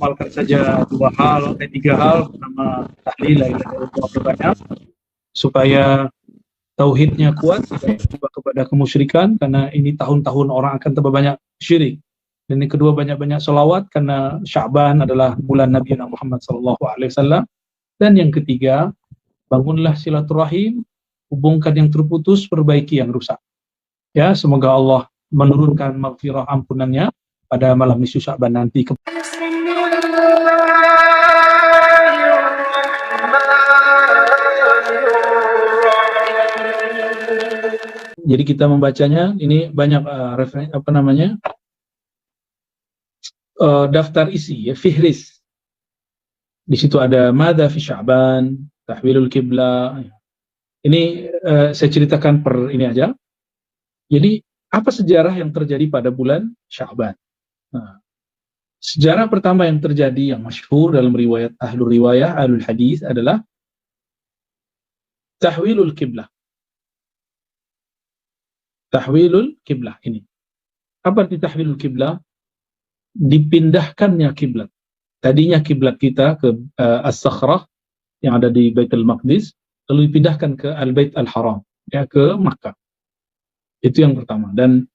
menghafalkan saja 3 hal nama tahlil la ilaha illallah banyak, supaya tauhidnya kuat, tidak terjebak kepada kemusyrikan, karena ini tahun-tahun orang akan tambah banyak syirik. Dan yang kedua, banyak-banyak selawat karena Sya'ban adalah bulan Nabi Muhammad SAW. Dan yang ketiga, bangunlah silaturahim, hubungkan yang terputus, perbaiki yang rusak. Ya, semoga Allah menurunkan maghfirah ampunannya pada malam nisfu Sya'ban nanti. Jadi kita membacanya, ini banyak daftar isi, ya, fihris. Di situ ada madza fi Sya'ban, tahwilul qiblah. Ini saya ceritakan per ini aja. Jadi apa sejarah yang terjadi pada bulan Sya'ban? Nah, sejarah pertama yang terjadi yang masyhur dalam riwayat ahlul riwayah, ahlul hadis adalah tahwilul qiblah. Tahwilul qiblah ini. Apa arti tahwilul qiblah? Dipindahkannya kiblat. Tadinya kiblat kita ke As-Sakhrah yang ada di Baitul Maqdis, lalu dipindahkan ke Al-Bait Al-Haram, ya, ke Makkah. Itu yang pertama. Dan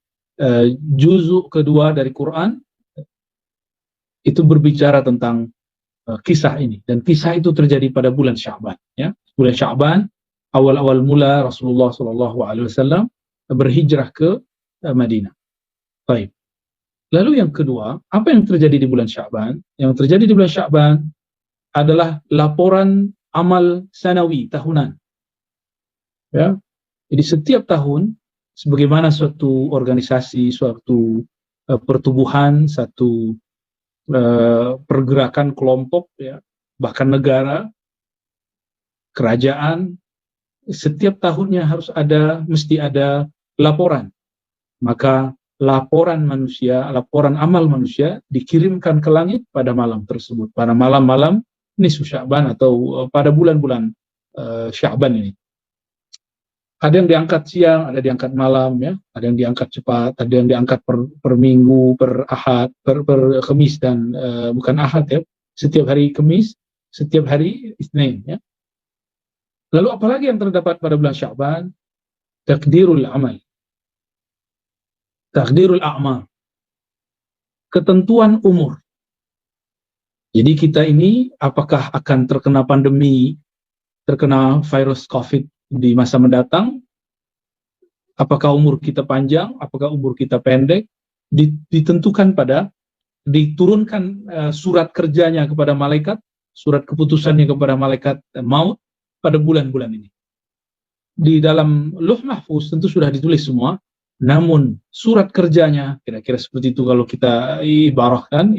juzuk kedua dari Quran itu berbicara tentang kisah ini, dan kisah itu terjadi pada bulan Sya'ban, ya. Bulan Sya'ban, awal-awal mula Rasulullah SAW berhijrah ke Madinah. Baik. Lalu yang kedua, apa yang terjadi di bulan Sya'ban? Yang terjadi di bulan Sya'ban adalah laporan amal sanawi, tahunan. Ya. Jadi setiap tahun, sebagaimana suatu organisasi, suatu pertubuhan, satu pergerakan kelompok, ya, bahkan negara, kerajaan, setiap tahunnya mesti ada laporan. Maka laporan manusia, laporan amal manusia dikirimkan ke langit pada malam tersebut, pada malam-malam nisfu Sya'ban atau pada bulan-bulan Sya'ban ini. Ada yang diangkat siang, ada yang diangkat malam, ya, ada yang diangkat cepat, ada yang diangkat per minggu, per ahad, per Kamis dan bukan ahad, ya, setiap hari Kamis, setiap hari Isnin, ya. Lalu apalagi yang terdapat pada bulan Sya'ban? Takdirul amal. Takdirul a'mar, ketentuan umur. Jadi kita ini apakah akan terkena pandemi, terkena virus COVID di masa mendatang? Apakah umur kita panjang, apakah umur kita pendek? Ditentukan diturunkan surat kerjanya kepada malaikat, surat keputusannya kepada malaikat maut pada bulan-bulan ini. Di dalam Lauh Mahfuz tentu sudah ditulis semua. Namun surat kerjanya kira-kira seperti itu kalau kita ibarahkan,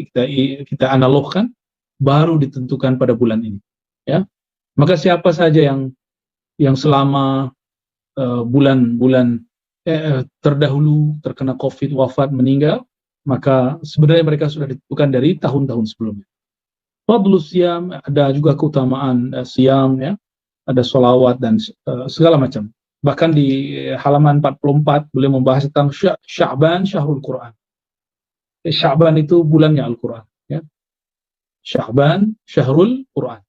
kita analogkan, baru ditentukan pada bulan ini, ya. Maka siapa saja yang selama bulan-bulan terdahulu terkena COVID, wafat, meninggal, maka sebenarnya mereka sudah ditentukan dari tahun-tahun sebelumnya. Fadlus siyam, ada juga keutamaan siyam, ya, ada sholawat dan segala macam. Bahkan di halaman 44 beliau membahas tentang Sya'ban Syahrul Quran. Sya'ban itu bulannya Al-Quran, ya. Sya'ban Syahrul Quran.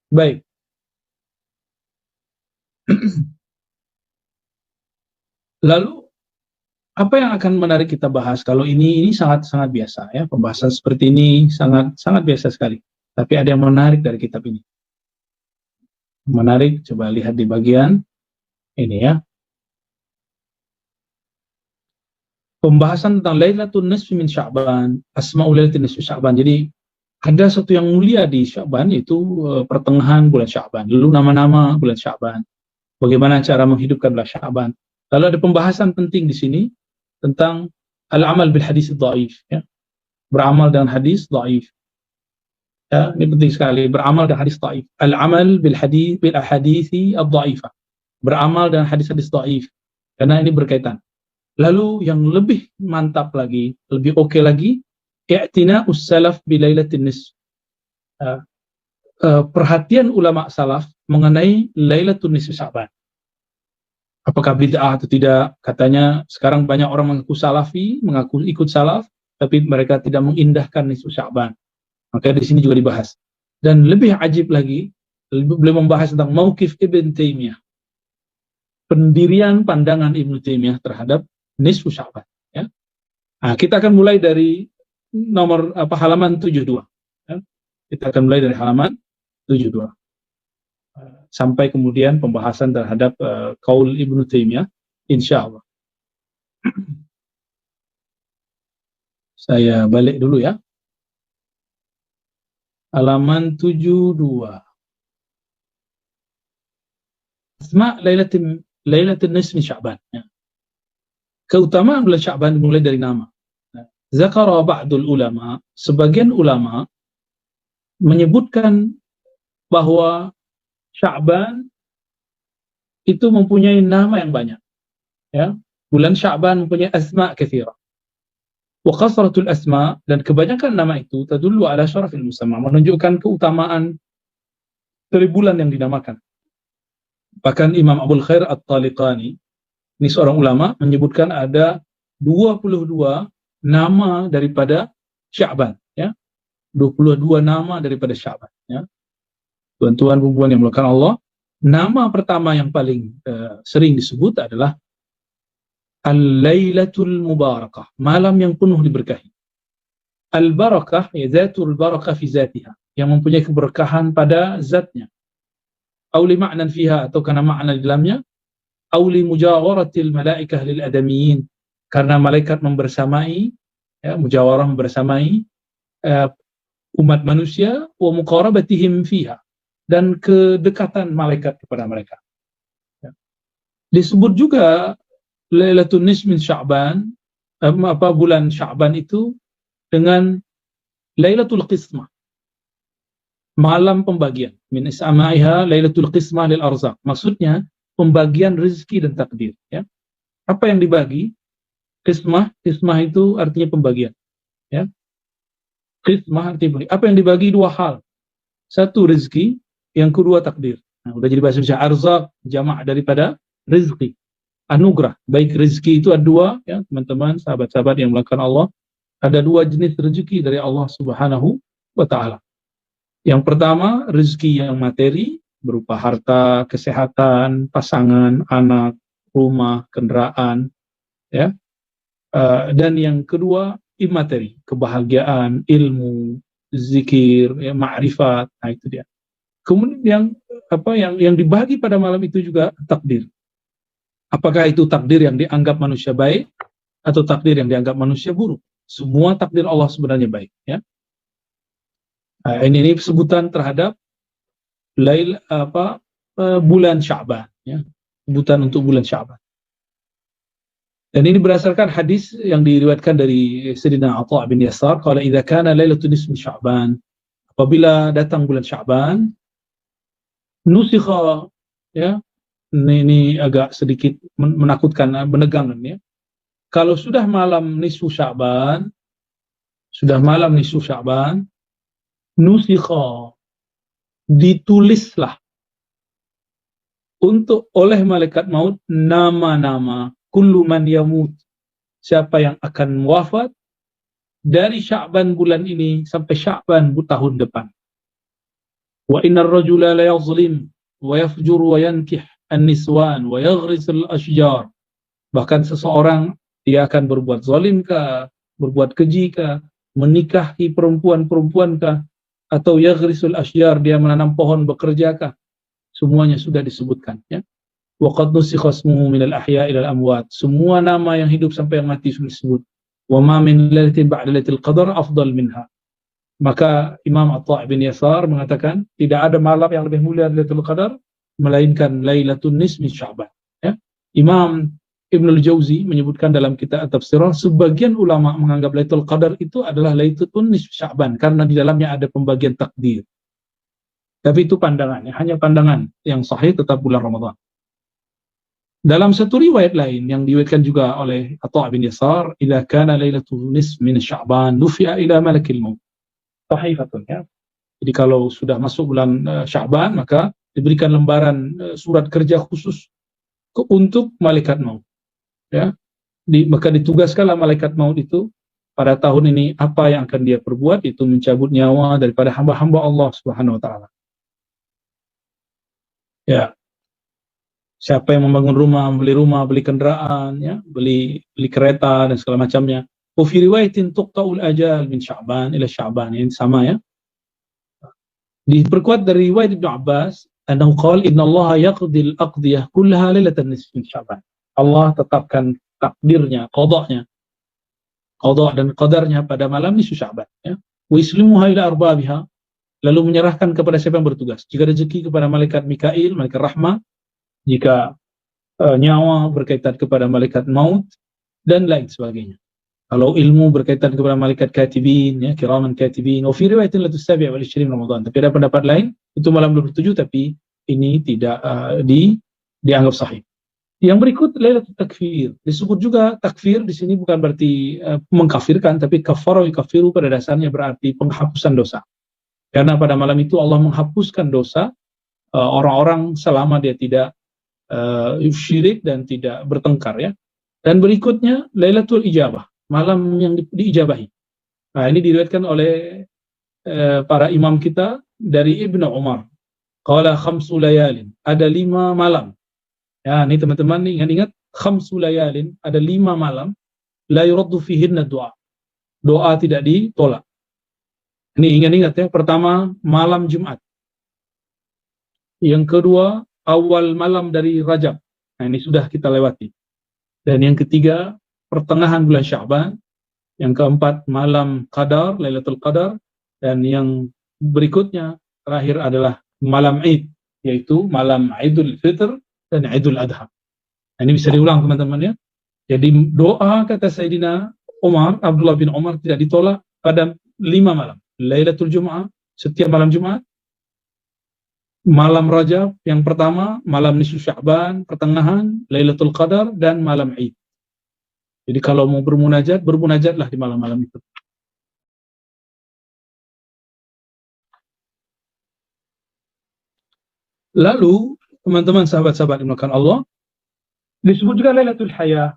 Baik. Lalu apa yang akan menarik kita bahas? Kalau ini sangat-sangat biasa, ya. Pembahasan seperti ini sangat biasa sekali. Tapi ada yang menarik dari kitab ini. Menarik, coba lihat di bagian ini, ya. Pembahasan tentang Lailatul Nisfi min Sya'ban, Asma'ul Lailatul Nisfi Sya'ban. Jadi ada satu yang mulia di Sya'ban, yaitu pertengahan bulan Sya'ban. Lalu nama-nama bulan Sya'ban. Bagaimana cara menghidupkan bulan Sya'ban. Lalu ada pembahasan penting di sini tentang al-amal bil hadis dhaif, ya. Beramal dengan hadis dhaif. Ya, ini penting sekali, beramal dengan hadis dhaif. Al-amal bil ahadithi ad-dhaifah. Beramal dengan hadis-hadis dhaif. Karena ini berkaitan. Lalu yang lebih mantap lagi, lebih oke lagi, i'tina'us salaf bi lailatin nisf. Perhatian ulama salaf mengenai Lailatul Nisfi Sya'ban. Apakah bid'ah atau tidak? Katanya sekarang banyak orang mengaku salafi, mengaku ikut salaf, tapi mereka tidak mengindahkan nisfu Sya'ban. Maka di sini juga dibahas. Dan lebih ajib lagi, beliau membahas tentang mauqif Ibn Taimiyah, pendirian pandangan Ibn Taimiyah terhadap nisfu Sya'ban. Ya. Nah, kita akan mulai dari halaman 72. Ya. Kita akan mulai dari halaman 72. Sampai kemudian pembahasan terhadap qaul Ibn Taimiyah, insyaallah. Saya balik dulu ya. Halaman 72. Asma Lailatul Nisfi Sya'ban. Ya. Keutamaan bulan Sya'ban dimulai dari nama. Zakara ba'dul ulama, sebagian ulama menyebutkan bahwa Sya'ban itu mempunyai nama yang banyak. Ya. Bulan Sya'ban mempunyai asma katsira. Wa kasratul asma, dan kebanyakan nama itu tadullu ala syarafil musamma, menunjukkan keutamaan dari bulan yang dinamakan. Bahkan Imam Abul Khair At-Taliqani, ini seorang ulama, menyebutkan ada 22 nama daripada Sya'ban, ya. 22 nama daripada Sya'ban, ya. Tuan-tuan perempuan yang melakukan Allah, nama pertama yang paling sering disebut adalah Al-Lailatul Mubarakah, malam yang penuh diberkahi. Al-Barakah, ya zatul barakah fi zatiha, yang mempunyai keberkahan pada zatnya. Aw li ma'nan fiha, atau karena makna di dalamnya. Aw li mujawaratil malaikah lil adamiyin, karena malaikat membersamai, ya, mujawarah membersamai umat manusia, wa muqarabatihim fiha, dan kedekatan malaikat kepada mereka. Ya. Disebut juga Lailatul Nisfi Sya'ban, bulan Sya'ban itu dengan Lailatul Qismah, malam pembagian. Min is'amaiha Lailatul Qismah lil arzaq. Maksudnya pembagian rezeki dan takdir, ya. Apa yang dibagi? Qismah itu artinya pembagian, ya. Qismah artinya pembagian. Apa yang dibagi? Dua hal. Satu rezeki, yang kedua takdir. Nah, udah jadi bahasa Indonesia. Arzaq jamak daripada rezeki. Anugerah. Baik rezeki itu ada dua, ya teman-teman, sahabat-sahabat yang melakukan Allah. Ada dua jenis rezeki dari Allah Subhanahu wa Ta'ala. Yang pertama, rezeki yang materi, berupa harta, kesehatan, pasangan, anak, rumah, kendaraan, ya. Dan yang kedua, imateri, kebahagiaan, ilmu, zikir, ya, ma'rifat. Nah, itu dia. Kemudian yang dibagi pada malam itu juga takdir. Apakah itu takdir yang dianggap manusia baik atau takdir yang dianggap manusia buruk? Semua takdir Allah sebenarnya baik, ya. Nah, ini sebutan terhadap bulan Sya'ban, ya. Sebutan untuk bulan Sya'ban. Dan ini berdasarkan hadis yang diriwayatkan dari Sayyidina Atha bin Yasar, qala idza kana lailatul nisfi Sya'ban, apabila datang bulan Sya'ban, nusikha, ya. Ini agak sedikit menakutkan, menegangkan, ya. Kalau sudah malam nisfu Sya'ban, nusikha, ditulislah oleh malaikat maut nama-nama kullu man yamut, siapa yang akan wafat dari Sya'ban bulan ini sampai Sya'ban tahun depan. Wa innar rajula la yazlim wa yafjur wa yankih an-niswan wa yaghrisul ashjar. Bahkan seseorang dia akan berbuat zalim kah, berbuat keji kah, menikahi perempuan-perempuan kah, atau yaghrisul ashjar, dia menanam pohon, bekerja kah. Semuanya sudah disebutkan, ya. Wa qad nusikha ismuhu minal ahya ilal amwat. Semua nama yang hidup sampai yang mati sudah disebut. Wa ma min lailatin ba'da lailatul qadar afdal minha. Maka Imam Atha bin Yasar mengatakan tidak ada malam yang lebih mulia dari Lailatul Qadar melainkan Lailatul Nisfi Sya'ban, ya. Imam Ibnul Jauzi menyebutkan dalam kitab At-Tafsirah, sebagian ulama menganggap Lailatul Qadar itu adalah Lailatul Nisfi Sya'ban karena di dalamnya ada pembagian takdir. Tapi itu pandangannya, hanya pandangan yang sahih tetap bulan Ramadan. Dalam satu riwayat lain yang diriwayatkan juga oleh Atha bin Yasar, idza kana Lailatul Nisfi min Sya'ban nufi'a ila malakil maut. Sahihatun, ya. Jadi kalau sudah masuk bulan Sya'ban, maka diberikan lembaran surat kerja khusus untuk malaikat maut, ya. Maka ditugaskanlah malaikat maut itu pada tahun ini apa yang akan dia perbuat, itu mencabut nyawa daripada hamba-hamba Allah Subhanahu wa taala. Ya, siapa yang membangun rumah, beli kendaraan, ya, beli kereta dan segala macamnya. Wa fi riwayatin tuqta'ul ajal min Sya'ban ila Sya'ban, ini sama ya. Diperkuat dari riwayat Ibnu Abbas, annahu qala innallaha yaqdil aqdiyah kullaha lailatan nisfi min Sya'ban. Allah tetapkan takdirnya, qadanya, qada dan qadarnya pada malam nisfu Sya'ban, ya. Wa yuslimuha ila arbabiha, lalu menyerahkan kepada siapa yang bertugas. Jika rezeki kepada malaikat Mikail, malaikat rahmah, jika nyawa berkaitan kepada malaikat maut, dan lain sebagainya. Kalau ilmu berkaitan kepada malaikat katibin, ya, kiraman katibin. Wa fi riwayatin la tusabi' wal 20 Ramadan. Tapi ada pendapat lain, itu malam 27, tapi ini tidak dianggap sahih. Yang berikut Lailatul Takfir. Disebut juga takfir di sini bukan berarti mengkafirkan, tapi kafara yukaffiru pada dasarnya berarti penghapusan dosa. Karena pada malam itu Allah menghapuskan dosa orang-orang selama dia tidak syirik dan tidak bertengkar, ya. Dan berikutnya Lailatul Ijabah, malam yang diijabahi. Nah, ini diriwayatkan oleh para imam kita dari Ibnu Umar. Qala khamsu layalin, ada 5 malam. Ya, ini teman-teman ingat-ingat, khamsu layalin, ada 5 malam, la yuraddu fihinna du'a. Doa tidak ditolak. Ini ingat-ingat ya, pertama malam Jumat. Yang kedua awal malam dari Rajab. Nah, ini sudah kita lewati. Dan yang ketiga pertengahan bulan Sya'ban. Yang keempat malam Qadar, Lailatul Qadar, dan yang berikutnya terakhir adalah malam Id, yaitu malam Idul Fitr dan Idul Adha. Nah, ini bisa diulang teman-teman ya. Jadi doa kata Sayyidina Umar, Abdullah bin Umar, tidak ditolak pada 5 malam. Lailatul Jum'ah, setiap malam Jumat, malam Rajab yang pertama, malam nisfu Sya'ban pertengahan, Lailatul Qadar, dan malam Id. Jadi kalau mau bermunajat, bermunajatlah di malam-malam itu. Lalu, teman-teman sahabat-sahabat yang dimuliakan Allah, disebut juga Lailatul Hayah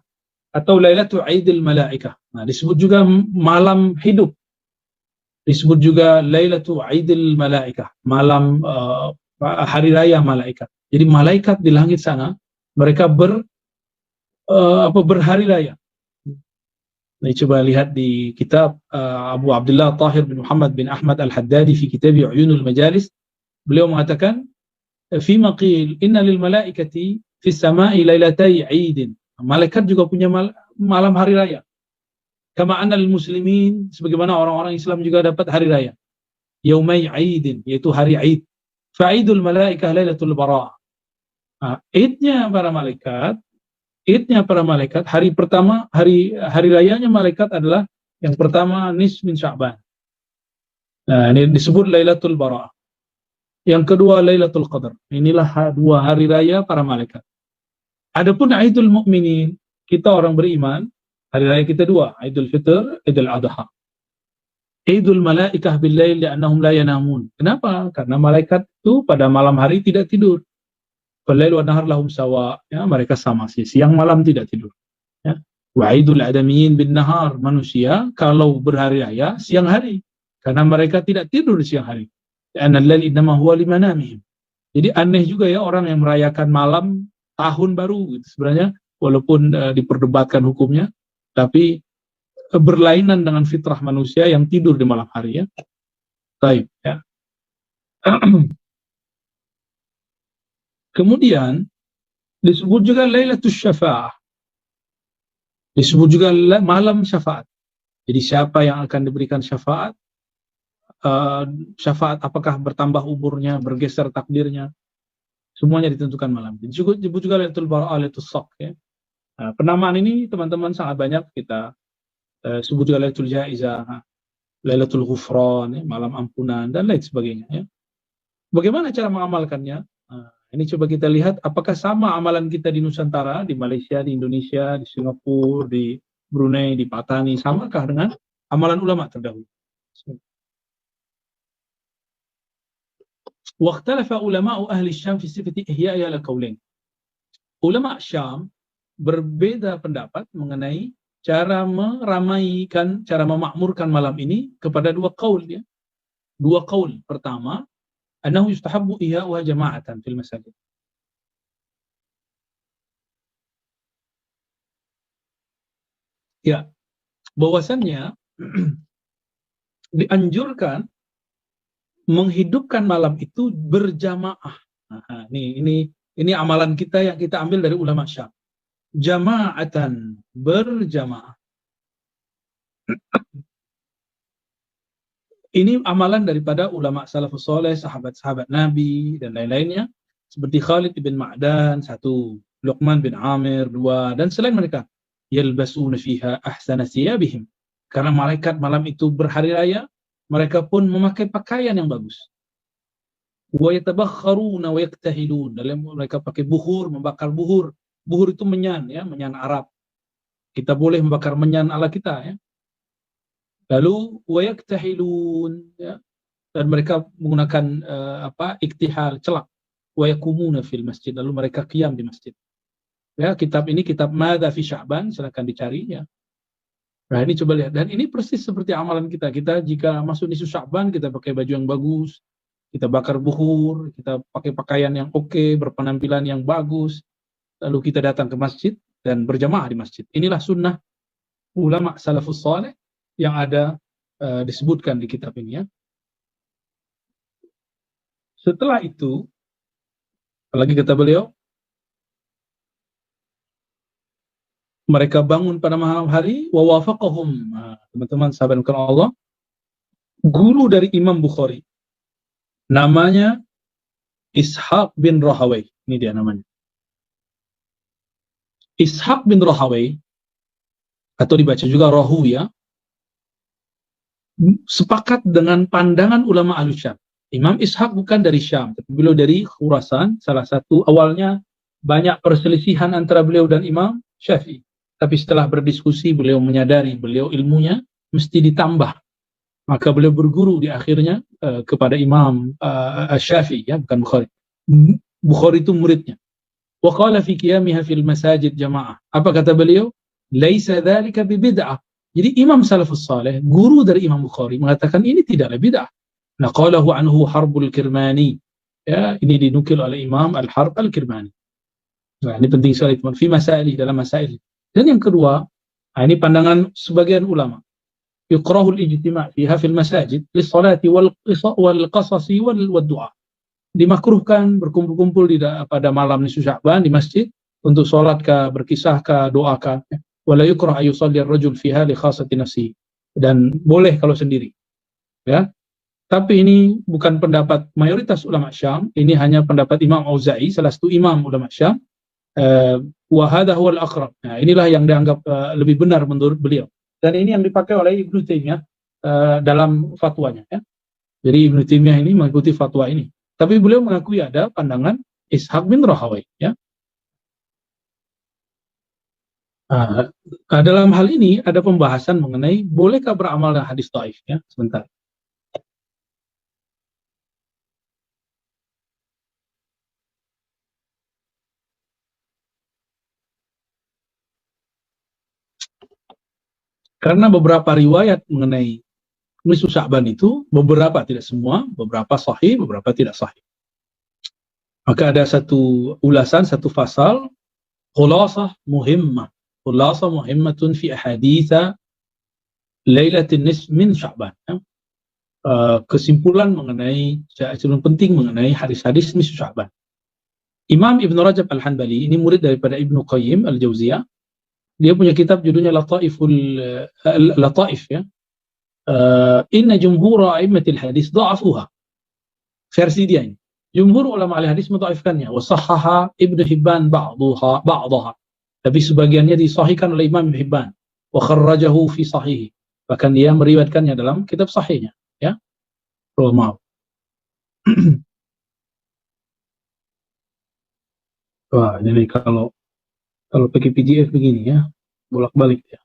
atau Lailatul Aidil Malaikah. Nah, disebut juga malam hidup. Disebut juga Lailatul Aidil Malaikah, malam hari raya malaikat. Jadi malaikat di langit sana, mereka berhari raya. Nah, coba lihat di kitab Abu Abdullah Tahir bin Muhammad bin Ahmad Al-Haddadi fi kitab Uyunul Majalis, beliau mengatakan fi maqil inna lil malaikati fi samai lailatai 'idin. Malaikat juga punya malam hari raya. Kama anna lil muslimin, sebagaimana orang-orang Islam juga dapat hari raya. Yaumai 'idin, yaitu hari Id. Fa'idul malaikah lailatul bara'. Nah, Idnya para malaikat, hari pertama, hari rayanya malaikat adalah yang pertama nisf min Sya'ban. Nah, ini disebut Lailatul Bara'. Yang kedua Lailatul Qadar. Inilah 2 hari raya para malaikat. Adapun Aidul Mukminin, kita orang beriman, hari raya kita 2, Aidul Fitr, Idul Adha. Idul Malaikah bil lail li'annahum la yanamun. Kenapa? Karena malaikat itu pada malam hari tidak tidur. Falail wa nahar lahum sawa, ya, mereka sama sih, siang malam tidak tidur, ya. Wa idul adamiyin bin nahar, manusia kalau berhari raya siang hari karena mereka tidak tidur di siang hari. Anna al-lail innama huwa limanamihim. Jadi aneh juga ya orang yang merayakan malam tahun baru gitu. Sebenarnya walaupun diperdebatkan hukumnya, tapi berlainan dengan fitrah manusia yang tidur di malam hari, ya. Baik, ya. Kemudian disebut juga Lailatul Syafa'ah. Disebut juga malam syafaat. Jadi siapa yang akan diberikan syafaat? Syafaat apakah bertambah umurnya, bergeser takdirnya? Semuanya ditentukan malam. Disebut juga Lailatul Bara'ah, Lailatul Shaq, ya. Nah, penamaan ini teman-teman sangat banyak kita sebut juga Lailatul Jaizah, Lailatul Ghufran, ya, malam ampunan dan lain sebagainya, ya. Bagaimana cara mengamalkannya? Ini coba kita lihat apakah sama amalan kita di Nusantara, di Malaysia, di Indonesia, di Singapura, di Brunei, di Patani, samakah dengan amalan ulama terdahulu? Waqtalafa ulama'u ahli Syam fi sifati ihya'i ala qaulain. Ulama Syam berbeda pendapat mengenai cara meramaikan, cara memakmurkan malam ini kepada dua qaul ya. Dua qaul. Pertama, annahu yustahabbu ihya'uha jama'atan fil masajid. Ya, bahwasannya dianjurkan menghidupkan malam itu berjamaah. Nah, ini amalan kita yang kita ambil dari ulama Syam. Jama'atan, berjamaah. Ini amalan daripada ulama salafus soleh, sahabat-sahabat Nabi dan lain-lainnya, seperti Khalid bin Ma'dan satu, Luqman bin Amir dua, dan selain mereka. Yalbasuna fiha ahsana thiyabihim. Karena malaikat malam itu berhari raya, mereka pun memakai pakaian yang bagus. Wa yatabakharuna wa yaktahilun. Dalam mereka pakai buhur, membakar buhur. Buhur itu menyan ya, menyan Arab. Kita boleh membakar menyan ala kita ya. Lalu wa yaktahilun ya. Dan mereka menggunakan iktihal, celak. Wa yakumuna fil masjid. Lalu mereka qiyam di masjid. Ya, kitab ini kitab Madza fi Sya'ban, silakan dicari ya. Nah, ini coba lihat, dan ini persis seperti amalan kita. Kita jika masuk nisfu Sya'ban, kita pakai baju yang bagus, kita bakar buhur, kita pakai pakaian yang oke, berpenampilan yang bagus, lalu kita datang ke masjid dan berjamaah di masjid. Inilah sunnah ulama salafus saleh yang ada disebutkan di kitab ini ya. Setelah itu, apalagi kata beliau, mereka bangun pada malam hari, wa wafaqahum. Teman-teman sahabat Allah, guru dari Imam Bukhari, namanya Ishaq bin Rahawai. Ini dia namanya. Ishaq bin Rahawai, atau dibaca juga Rahu ya, sepakat dengan pandangan ulama Al-Syam. Imam Ishaq bukan dari Syam, tapi beliau dari Khurasan, salah satu. Awalnya banyak perselisihan antara beliau dan Imam Syafi'i. Tapi setelah berdiskusi, beliau menyadari beliau ilmunya mesti ditambah. Maka beliau berguru di akhirnya kepada Imam Syafi'i, ya, bukan Bukhari. Bukhari itu muridnya. Wa qala fi qiyamiha fil masajid jamaah. Apa kata beliau? Laisa dzalika bi bid'ah. Jadi Imam Salafus Saleh, guru dari Imam Bukhari, mengatakan ini tidaklah bid'ah. Naqalahu anhu Harbul Kirmani. Ya, ini dinukil oleh Imam Al-Harb Al-Kirmani. Nah, ini penting sekali teman. Fi masaili, dalam masail. Dan yang kedua, ini pandangan sebagian ulama. Yukrahul ijtima' fiha fil masajid lis-salati wal qasasi wal du'a. Dimakruhkan berkumpul-kumpul pada malam nisfu Sya'ban di masjid untuk salat kah, berkisah kah, doa kah. Wala yukrah ay yusalli ar-rajul fiha li khassati nafsihi. Dan boleh kalau sendiri. Ya. Tapi ini bukan pendapat mayoritas ulama Syam, ini hanya pendapat Imam Auza'i, salah satu imam ulama Syam. Wa hadha huwal aqrab. Nah, inilah yang dianggap lebih benar menurut beliau. Dan ini yang dipakai oleh Ibnu Taimiyah dalam fatwanya ya. Jadi Ibnu Taimiyah ini mengikuti fatwa ini. Tapi beliau mengakui ada pandangan Ishaq bin Rahawai ya. Dalam hal ini ada pembahasan mengenai bolehkah beramal dengan hadis dhaif ya. Sebentar. Karena beberapa riwayat mengenai nisfu Sya'ban itu, beberapa, tidak semua, beberapa sahih, beberapa tidak sahih. Maka ada satu ulasan, satu fasal, khulasah muhimmah. Khulasah muhimmatun fi ahaditha lailatin nisf min Sya'ban. Kesimpulan mengenai, kesimpulan penting mengenai hadis-hadis nisfu Sya'ban. Imam Ibn Rajab Al-Hanbali, ini murid daripada Ibnu Qayyim Al-Jauziyah. Dia punya kitab judulnya Lataif ya. Inna jumhur a'immatil hadis dha'afuha. Versi dia ini. Jumhur ulama al-hadis mendhaifkannya. Wa sahhaha Ibnu Hibban ba'daha. Tapi sebagiannya disahihkan oleh Imam Ibnu Hibban. Wa kharrajahu fi sahihi. Bahkan dia meriwayatkannya dalam kitab sahihnya, ya. Oh, maaf. Wah, jadi kalau pakai PDF begini ya, bolak-balik ya.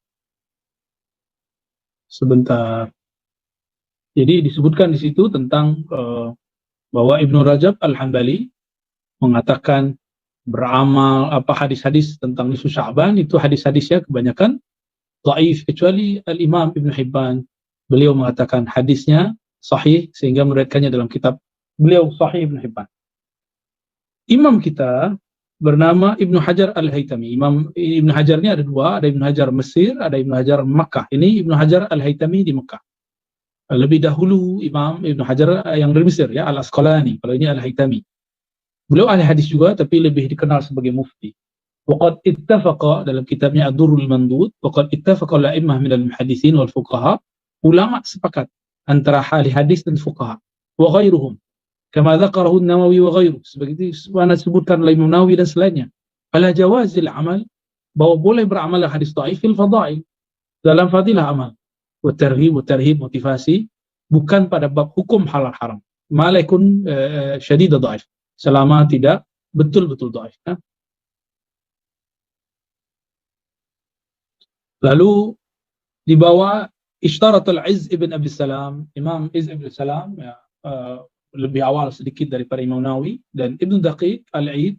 Sebentar. Jadi disebutkan di situ tentang bahwa Ibnu Rajab Al-Hanbali mengatakan beramal hadis-hadis tentang nisfu Sya'ban itu hadis-hadisnya kebanyakan dhaif kecuali Al-Imam Ibn Hibban. Beliau mengatakan hadisnya sahih sehingga meriwayatkannya dalam kitab beliau Sahih Ibn Hibban. Imam kita bernama Ibnu Hajar Al-Haytami. Imam Ibnu Hajar ini ada dua, ada Ibnu Hajar Mesir, ada Ibnu Hajar Makkah. Ini Ibnu Hajar Al-Haytami di Makkah. Lebih dahulu Imam Ibnu Hajar yang dari Mesir, ya, Al-Asqalani. Kalau ini Al-Haytami. Beliau ahli hadis juga, tapi lebih dikenal sebagai mufti. Waqad ittafaqa dalam kitabnya Ad-Durrul Mandud, waqad ittafaqa al-a'immah minal muhaddisin wal fuqaha, ulama sepakat antara ahli hadis dan fuqaha wa ghairuhum. Kama dzakarahu An-Nawawi wa ghairuh, seperti mana disebutkan oleh Imam Nawawi dan selainnya. Ala jawazil amal, bahwa boleh beramal hadis dhaif fil fadail, dalam fadilah amal. Wa tarhib motivasi, bukan pada bab hukum halal haram. Malaikun syadid dhaif, selama tidak betul-betul dhaif. Lalu di bawah Ishtaratul Izz ibn Abi Salam, Imam Izz ibn Salam, ya, lebih awal sedikit daripada Imam Nawawi, dan Ibn Daqiq Al-Aid,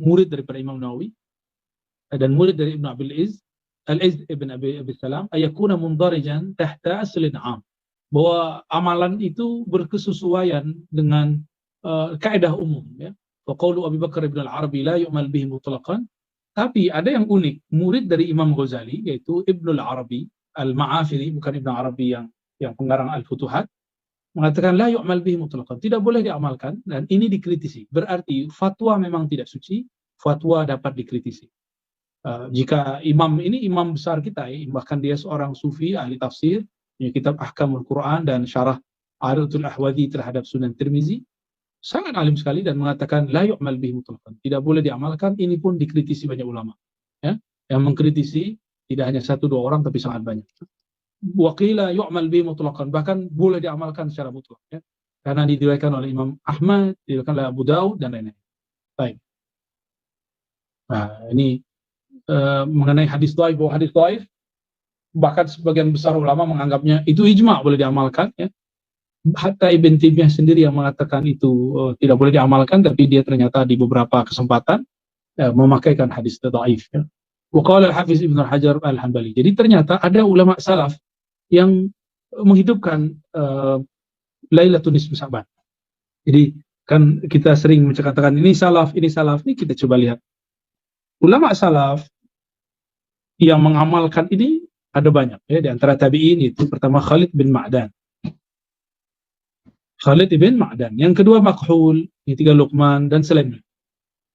murid daripada Imam Nawawi dan murid dari Ibn Abil Izz, Al-Izz ibn Abi Salam, ayakuna mundarijan tahta aslin am, bahwa amalan itu berkesesuaian dengan kaidah umum, ya. Wa qawlu Abu Bakar ibn Al-Arabi la yu'mal bihi mutlaqan. Tapi ada yang unik, murid dari Imam Ghazali, yaitu Ibnul Arabi Al-Ma'afiri, bukan Ibn Arabi yang pengarang Al-Futuhat, mengatakan la yu'mal bihi mutlaqan, tidak boleh diamalkan, dan ini dikritisi. Berarti fatwa memang tidak suci, fatwa dapat dikritisi. Jika imam ini imam besar kita, bahkan dia seorang sufi, ahli tafsir, punya kitab Ahkamul Quran dan syarah Aridatul Ahwadi terhadap Sunan Tirmizi, sangat alim sekali dan mengatakan la yu'mal bihi mutlaqan, tidak boleh diamalkan. Ini pun dikritisi banyak ulama, ya. Yang mengkritisi tidak hanya satu dua orang tapi sangat banyak. Wa qila yu'mal bihi mutlaqan, bahkan boleh diamalkan secara mutlak, ya. Karena diriwayatkan oleh Imam Ahmad, diriwayatkan oleh Abu Daud dan lain-lain. Baik. Nah, ini mengenai hadis dhaif, bahwa hadis dhaif bahkan sebagian besar ulama menganggapnya itu ijma' boleh diamalkan, ya. Hatta Ibn Taimiyah sendiri yang mengatakan itu tidak boleh diamalkan, tapi dia ternyata di beberapa kesempatan memakaikan hadis dhaif, ya. Wa qala Al-Hafiz Ibnu Hajar Al-Hanbali. Jadi ternyata ada ulama salaf yang menghidupkan Lailatul Nisfu Sya'ban. Jadi kan kita sering menceritakan ini salaf, ini kita coba lihat. Ulama salaf yang mengamalkan ini ada banyak, ya. Di antara tabi'in itu pertama Khalid bin Ma'dan. Khalid ibn Ma'dan. Yang kedua Makhul, yang ketiga Luqman dan selainnya.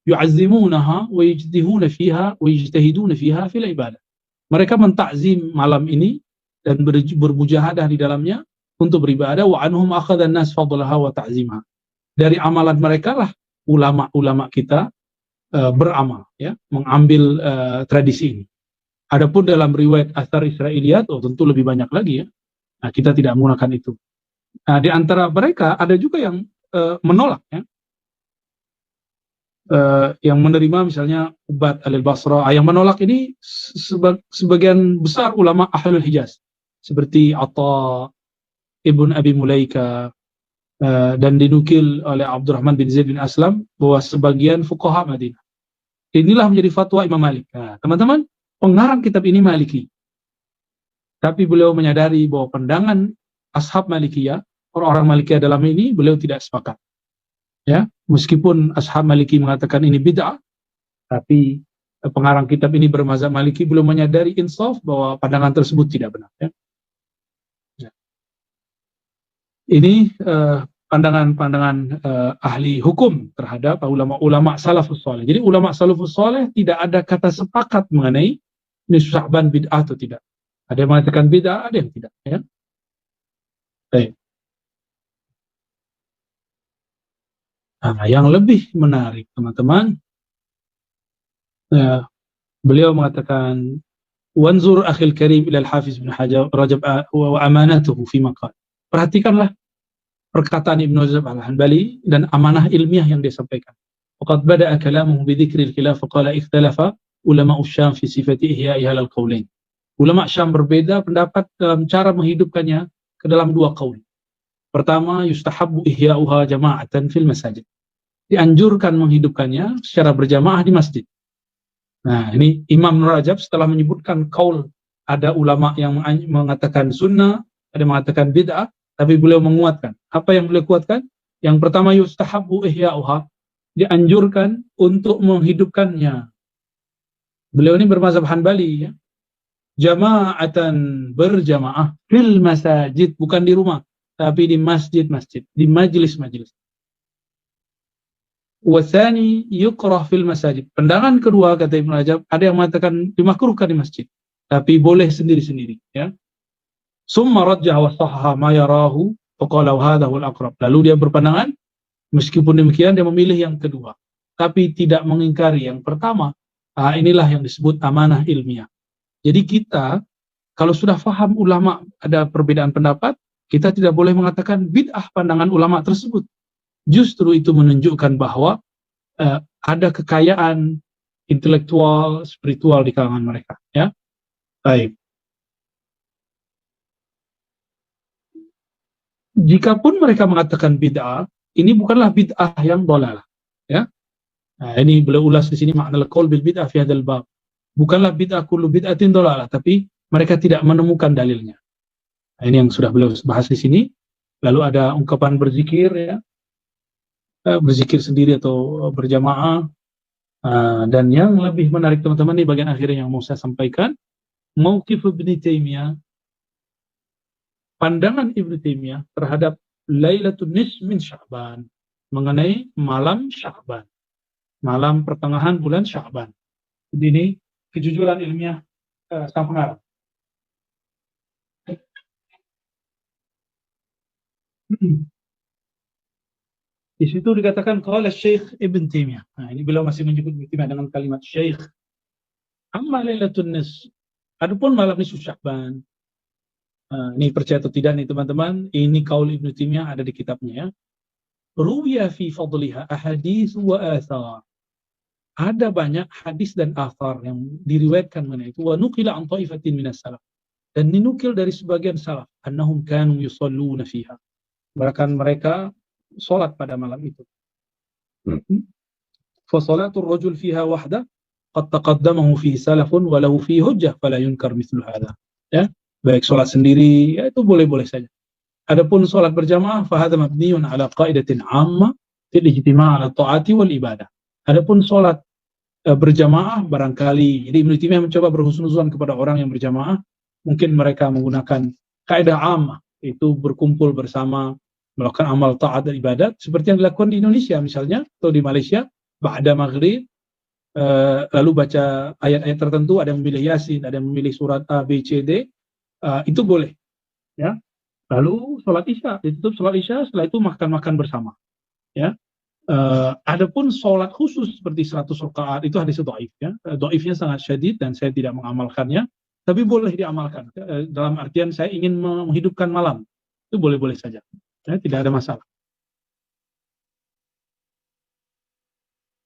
Yu'azzimunaha wa yajtihuna fiha wa yajtahiduna fiha fil ibadah. Mereka mentakzim malam ini dan bermujahadah di dalamnya untuk beribadah. Wa anhum akhadha an-nas fadlaha wa ta'zimha. Dari amalan mereka lah ulama-ulama kita beramal, ya, mengambil tradisi ini. Adapun dalam riwayat Athar Israiliyat, tentu lebih banyak lagi, ya. Nah, kita tidak menggunakan itu. Nah, di antara mereka ada juga yang menolak, ya. Yang menerima misalnya Ubad al-Basra. Yang menolak ini sebagian besar ulama Ahlul Hijaz, seperti Atta, Ibn Abi Mulaika, dan dinukil oleh Abdurrahman bin Zaid bin Aslam bahwa sebagian fuqaha Madinah. Inilah menjadi fatwa Imam Malik. Nah, teman-teman, pengarang kitab ini Maliki. Tapi beliau menyadari bahwa pandangan ashab Malikiyah, orang-orang Malikiyah dalam ini, beliau tidak sepakat. Ya, meskipun ashab Maliki mengatakan ini bid'ah, tapi pengarang kitab ini bermazhab Maliki, beliau menyadari insaf bahwa pandangan tersebut tidak benar, ya. Ini pandangan-pandangan ahli hukum terhadap ulama-ulama salafus saleh. Jadi ulama salafus saleh tidak ada kata sepakat mengenai nisfu Sya'ban bid'ah atau tidak. Ada yang mengatakan bid'ah, ada yang tidak, ya. Baik. Nah, yang lebih menarik, teman-teman, beliau mengatakan wanzur akhil karim ila al-Hafiz bin Hajar Rajab wa amanatuhu fi maqal. Perhatikanlah perkataan Ibnu Rajab Al-Hanbali dan amanah ilmiah yang dia sampaikan. Waqad bada'a kalamuhu bi dzikri al-khilaf qala ikhtalafa ulama Syam fi sifati ihya'iha al-qaulain. Ulama Syam berbeda pendapat dalam cara menghidupkannya ke dalam dua qaul. Pertama, yustahabbu ihya'uha jama'atan fil masajid. Dianjurkan menghidupkannya secara berjamaah di masjid. Nah, ini Imam Rajab setelah menyebutkan qaul Ada ulama yang mengatakan sunnah, ada yang mengatakan bid'ah, tapi beliau menguatkan. Apa yang beliau kuatkan? Yang pertama, yustahabbu ihya'uha, dianjurkan untuk menghidupkannya. Beliau ini bermazhab Hanbali, ya. Jama'atan, berjamaah fil masajid, bukan di rumah, tapi di masjid-masjid, di majlis-majlis. Wasani yukrah fil masajid. Pandangan kedua, kata Ibnu Rajab, ada yang mengatakan dimakruhkan di masjid, tapi boleh sendiri-sendiri, ya. Summa rajjah wa sahha ma yarahu faqala hadha huwal aqrab. Lalu dia berpandangan, meskipun demikian dia memilih yang kedua, tapi tidak mengingkari yang pertama. Inilah yang disebut amanah ilmiah. Jadi kita, kalau sudah faham ulama ada perbedaan pendapat, kita tidak boleh mengatakan bid'ah pandangan ulama tersebut. Justru itu menunjukkan bahwa ada kekayaan intelektual, spiritual di kalangan mereka. Ya, baik. Jikapun mereka mengatakan bid'ah, ini bukanlah bid'ah yang dhalalah. Ya, nah, ini beliau ulas di sini makna al-qaul bil bid'ah fi hadzal bab. Bukanlah bid'ah kullu bid'atin dhalalah, tapi mereka tidak menemukan dalilnya. Nah, ini yang sudah beliau bahas di sini. Lalu ada ungkapan berzikir, ya, berzikir sendiri atau berjamaah. Dan yang lebih menarik teman-teman di bagian akhir yang mau saya sampaikan, mauqif Ibnu Taimiyah, pandangan Ibnu Taimiyah terhadap Lailatul Nisf min Sya'ban, mengenai malam Sya'ban, malam pertengahan bulan Sya'ban. Jadi ini kejujuran ilmiah sang pengarang. Di situ dikatakan qala Syekh Ibn Taimiyah. Nah, ini beliau masih menyebut Ibnu Taimiyah dengan kalimat Syekh. Amma Lailatul Nisf, adapun malam nisfu Sya'ban. Ini percaya atau tidak nih teman-teman, ini kaul Ibnu Taimiyah ada di kitabnya, ya. Ruwiya fi fadliha ahadits wa athar. Ada banyak hadis dan athar yang diriwayatkan mengenai itu. Wa nuqila an ta'ifatin minas salaf. Dan dinukil dari sebagian salaf, annahum kanu yusalluna fiha. Bahkan mereka salat pada malam itu. Fa salatul rajul fiha wahda qad taqaddamahu fi salafun wa lahu fi hujjah fala yunkar mithlu hadha. Ya, baik salat sendiri, ya, itu boleh-boleh saja. Adapun salat berjamaah fa hadha mabniun ala qaidatin 'amma fil ijtima' ala ta'ati wal ibadah. Adapun salat berjamaah barangkali, jadi Ibnu Taimiyah mencoba berhusnuzon kepada orang yang berjamaah, mungkin mereka menggunakan kaidah 'ammah, itu berkumpul bersama melakukan amal taat dan ibadat seperti yang dilakukan di Indonesia misalnya atau di Malaysia, ba'da maghrib lalu baca ayat-ayat tertentu, ada yang memilih Yasin, ada yang memilih surat A, B, C, D, itu boleh, ya. Lalu sholat Isya, ditutup sholat Isya, setelah itu makan-makan bersama, ya. Adapun sholat khusus seperti 100 rakaat itu hadis dhaif, ya. Dhaifnya sangat syadid dan saya tidak mengamalkannya, tapi boleh diamalkan. Dalam artian saya ingin menghidupkan malam, itu boleh-boleh saja, ya, tidak ada masalah.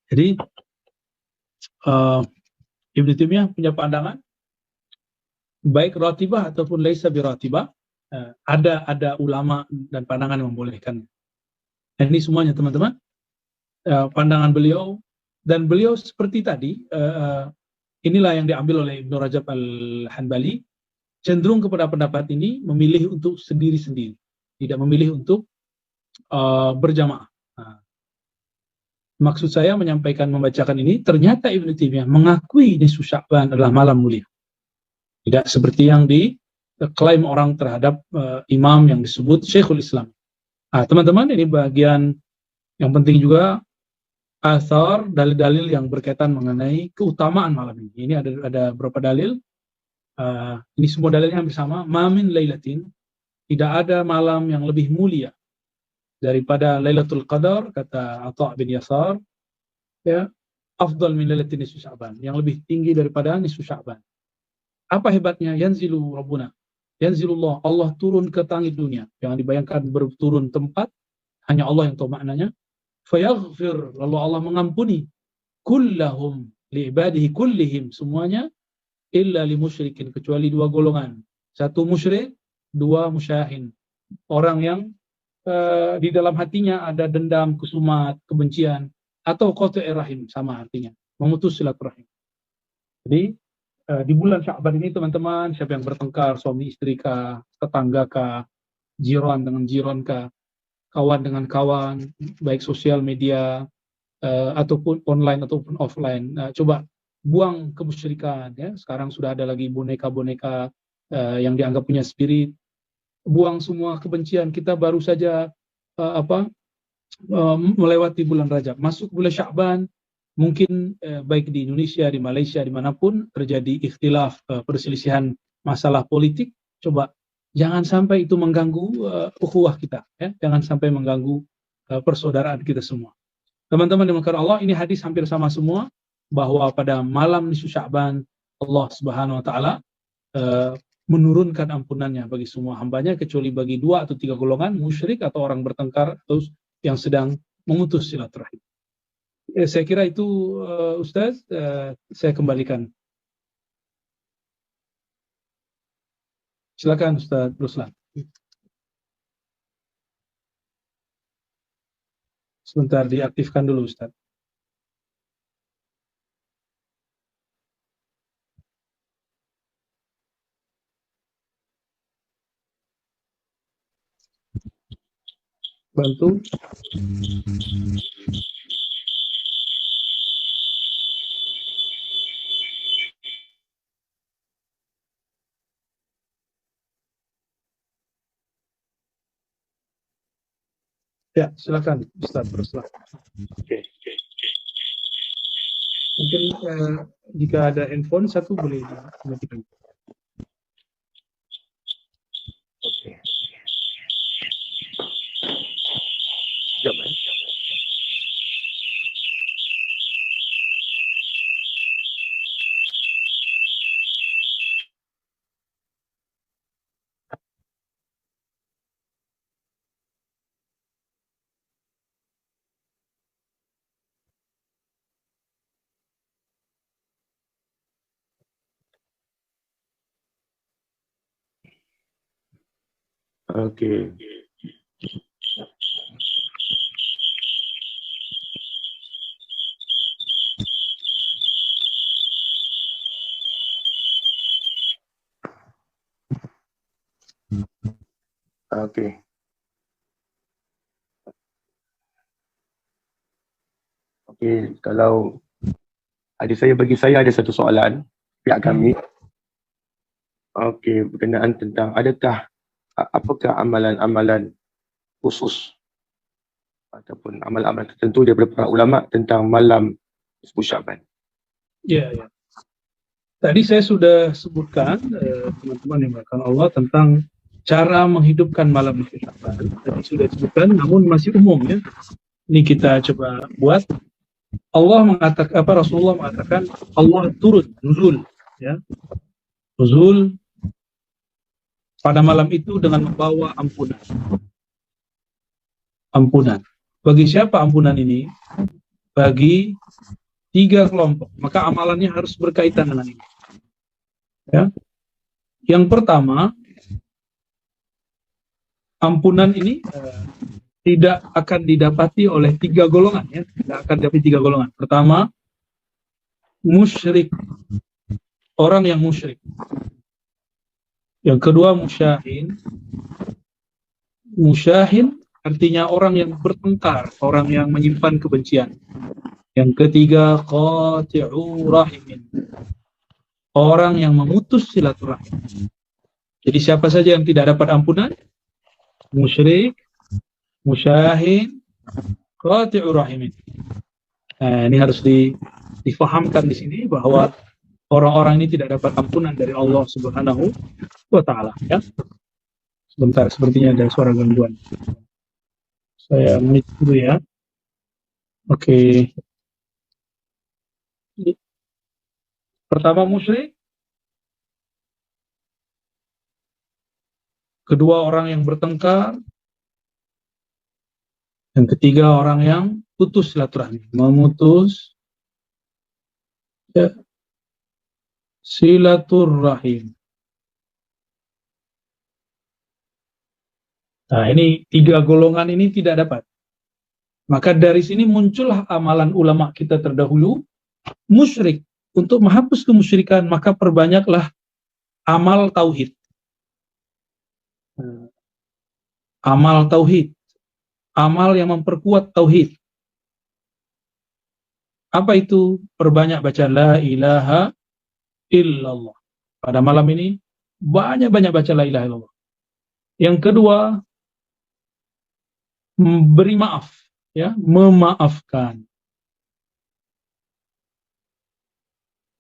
Jadi Ibnu Taimiyah punya pandangan baik ratibah ataupun laisa biratibah, ada ulama dan pandangan yang membolehkan. Nah, ini semuanya teman-teman, pandangan beliau, dan beliau seperti tadi, inilah yang diambil oleh Ibnu Rajab Al-Hanbali, cenderung kepada pendapat ini, memilih untuk sendiri-sendiri, tidak memilih untuk berjamaah. Maksud saya menyampaikan, membacakan ini, ternyata Ibnu Taimiyah mengakui nisfu Sya'ban adalah malam mulia. Tidak seperti yang diklaim orang terhadap imam yang disebut Syekhul Islam. Teman-teman, ini bagian yang penting juga, asar, dalil-dalil yang berkaitan mengenai keutamaan malam ini. Ini ada beberapa dalil. Ini semua dalilnya hampir sama. Ma min lailatin, tidak ada malam yang lebih mulia daripada Lailatul Qadar, kata Atha bin Yasar, ya, afdal min lailatin nisfu Sya'ban, yang lebih tinggi daripada nisfu Sya'ban. Apa hebatnya? Yanzilu Rabbuna, yanzilullah, Allah turun ke langit dunia. Jangan dibayangkan berturun tempat, hanya Allah yang tahu maknanya. Fayaghfir, lalu Allah mengampuni, kullahum li'ibadihi kullihim, semuanya, illa li musyrikin, kecuali dua golongan. Satu musyrik, dua musyahin, orang yang di dalam hatinya ada dendam, kusumat, kebencian, atau qati'ir rahim, sama artinya, memutus silaturahim. Jadi Di bulan Sya'ban ini teman-teman, siapa yang bertengkar, suami istri kah, tetangga kah, jiran dengan jiran kah, kawan dengan kawan, baik sosial media ataupun online ataupun offline. Coba buang kemusyrikan ya. Sekarang sudah ada lagi boneka-boneka yang dianggap punya spirit. Buang semua kebencian. Kita baru saja melewati bulan Rajab, masuk bulan Sya'ban. Mungkin baik di Indonesia, di Malaysia, dimanapun terjadi ikhtilaf, perselisihan masalah politik. Coba jangan sampai itu mengganggu ukhuwah kita, ya. Jangan sampai mengganggu persaudaraan kita semua. Teman-teman dimuliakan Allah, ini hadis hampir sama semua, bahwa pada malam nisfu Sya'ban Allah Subhanahu wa taala menurunkan ampunannya bagi semua hambanya, kecuali bagi 2 atau 3 golongan, musyrik atau orang bertengkar atau yang sedang memutus silaturahim. Saya kira itu Ustaz, saya kembalikan. Silakan Ustaz Ruslan. Sebentar diaktifkan dulu Ustaz. Bantu. Ya, silakan Ustaz Ruslan. Oke. Mungkin jika ada handphone satu boleh dimatikan. Oke. Oke. Oke. Oke, kalau bagi saya ada satu soalan pihak kami. Oke, berkenaan tentang apakah amalan-amalan khusus ataupun amalan-amalan tertentu daripada para ulama tentang malam nisfu Sya'ban. Ya, ya. Tadi saya sudah sebutkan teman-teman yang melakukan Allah tentang cara menghidupkan malam nisfu Sya'ban. Tadi sudah disebutkan, namun masih umum ya. Ini kita coba buat. Rasulullah mengatakan Allah turun, nuzul, ya. Nuzul pada malam itu dengan membawa ampunan. Ampunan. Bagi siapa ampunan ini? Bagi 3 kelompok. Maka amalannya harus berkaitan dengan ini. Ya. Yang pertama, ampunan ini tidak akan didapati oleh 3 golongan, ya. Tidak akan didapati 3 golongan. Pertama, musyrik. Orang yang musyrik. Yang kedua, musyahin. Musyahin artinya orang yang bertengkar, orang yang menyimpan kebencian. Yang ketiga, qati'u rahimin. Orang yang memutus silaturahim. Jadi siapa saja yang tidak dapat ampunan? Musyrik, musyahin, qati'u rahimin. Nah, ini harus difahamkan di sini bahwa orang-orang ini tidak dapat ampunan dari Allah Subhanahu wa taala, ya. Sebentar, sepertinya ada suara gangguan. Saya mute dulu ya. Oke. Pertama musyrik. Kedua orang yang bertengkar. Yang ketiga orang yang putus silaturahmi, memutus silaturahim. Nah, ini 3 golongan ini tidak dapat. Maka dari sini muncullah amalan ulama kita terdahulu, musyrik. untuk menghapus kemusyrikan, maka perbanyaklah amal tauhid. Amal tauhid, amal yang memperkuat tauhid. Apa itu? Perbanyak baca la ilaha illallah. Pada malam ini banyak-banyak baca la ilaha illallah. Yang kedua, beri maaf, ya, memaafkan.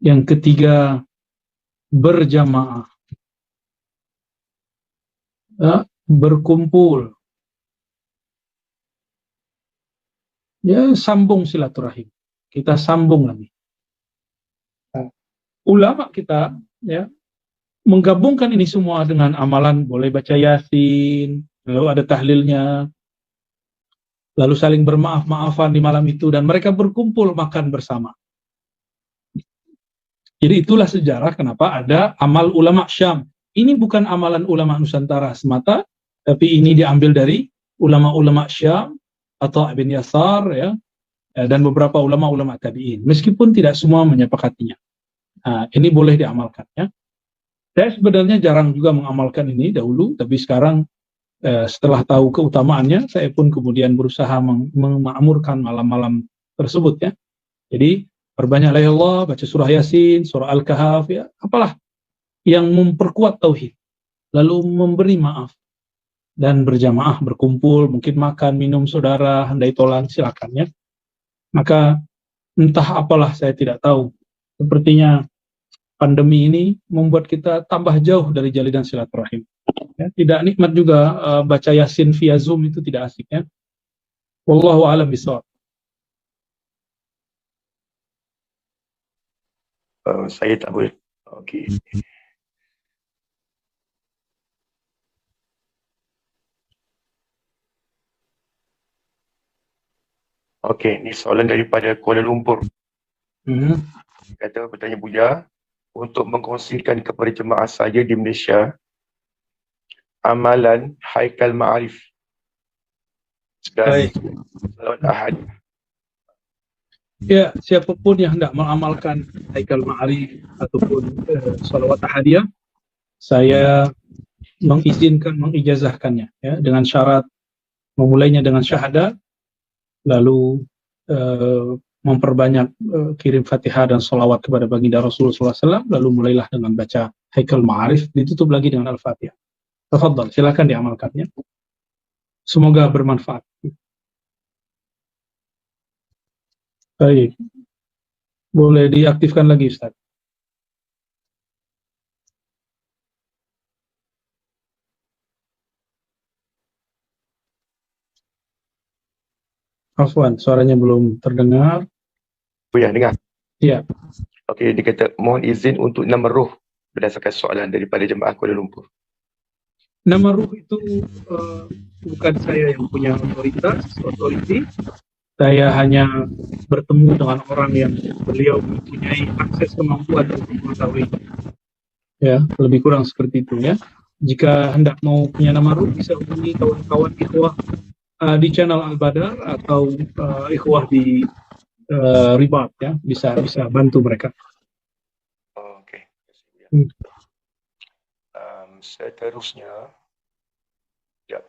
Yang ketiga, berjamaah, ya, berkumpul, ya, sambung silaturahim. Kita sambung lagi. Ulama kita, ya, menggabungkan ini semua dengan amalan, boleh baca Yasin, lalu ada tahlilnya, lalu saling bermaaf-maafan di malam itu, dan mereka berkumpul makan bersama. Jadi itulah sejarah kenapa ada amal ulama Syam. Ini bukan amalan ulama Nusantara semata, tapi ini diambil dari ulama-ulama Syam atau Ibn Yasar, ya, dan beberapa ulama-ulama tabi'in. Meskipun tidak semua menyepakatinya. Ini boleh diamalkan, ya. Saya sebenarnya jarang juga mengamalkan ini dahulu, tapi sekarang setelah tahu keutamaannya, saya pun kemudian berusaha memakmurkan malam-malam tersebut, ya. Jadi perbanyak la Allah, baca surah Yasin, surah Al-Kahf, ya, apalah yang memperkuat tauhid, lalu memberi maaf dan berjamaah, berkumpul, mungkin makan, minum saudara, handai tolan, silakan, ya. Maka entah apalah, saya tidak tahu. Sepertinya pandemi ini membuat kita tambah jauh dari jalinan silaturahim. Ya, tidak nikmat juga baca Yasin via Zoom, itu tidak asik, ya. Wallahu a'lam bishawab. Saya tak boleh. Okey. Okey, ni soalan daripada Kuala Lumpur. Kata bertanya Buya, untuk mengkongsikan kepada jemaah saya di Malaysia amalan Haikal Ma'arif dan Salawat Ahad. Ya, siapapun yang hendak mengamalkan Haikal Ma'arif ataupun Salawat Ahadiyah, saya mengizinkan, mengijazahkannya, ya, dengan syarat memulainya dengan syahadat, lalu memperbanyak kirim Fatihah dan salawat kepada baginda Rasulullah SAW, lalu mulailah dengan baca Haikal Ma'arif, ditutup lagi dengan Al-Fatihah. Tafadhal, silakan diamalkannya. Semoga bermanfaat. Baik. Boleh diaktifkan lagi, Ustaz. Afwan, suaranya belum terdengar. Buya, dengar? Ya. Okey, dia kata mohon izin untuk nama roh berdasarkan soalan daripada jemaah Kuala Lumpur. Nama ruh itu bukan saya yang punya otoriti. Saya hanya bertemu dengan orang yang beliau mempunyai akses kemampuan untuk mengetahui. Ya, lebih kurang seperti itu, ya. Jika hendak mau punya nama ruh, bisa hubungi kawan-kawan ikhwah di channel Al-Badar atau ikhwah di Ribat, ya, bisa bantu mereka. Okey. Seterusnya, ya.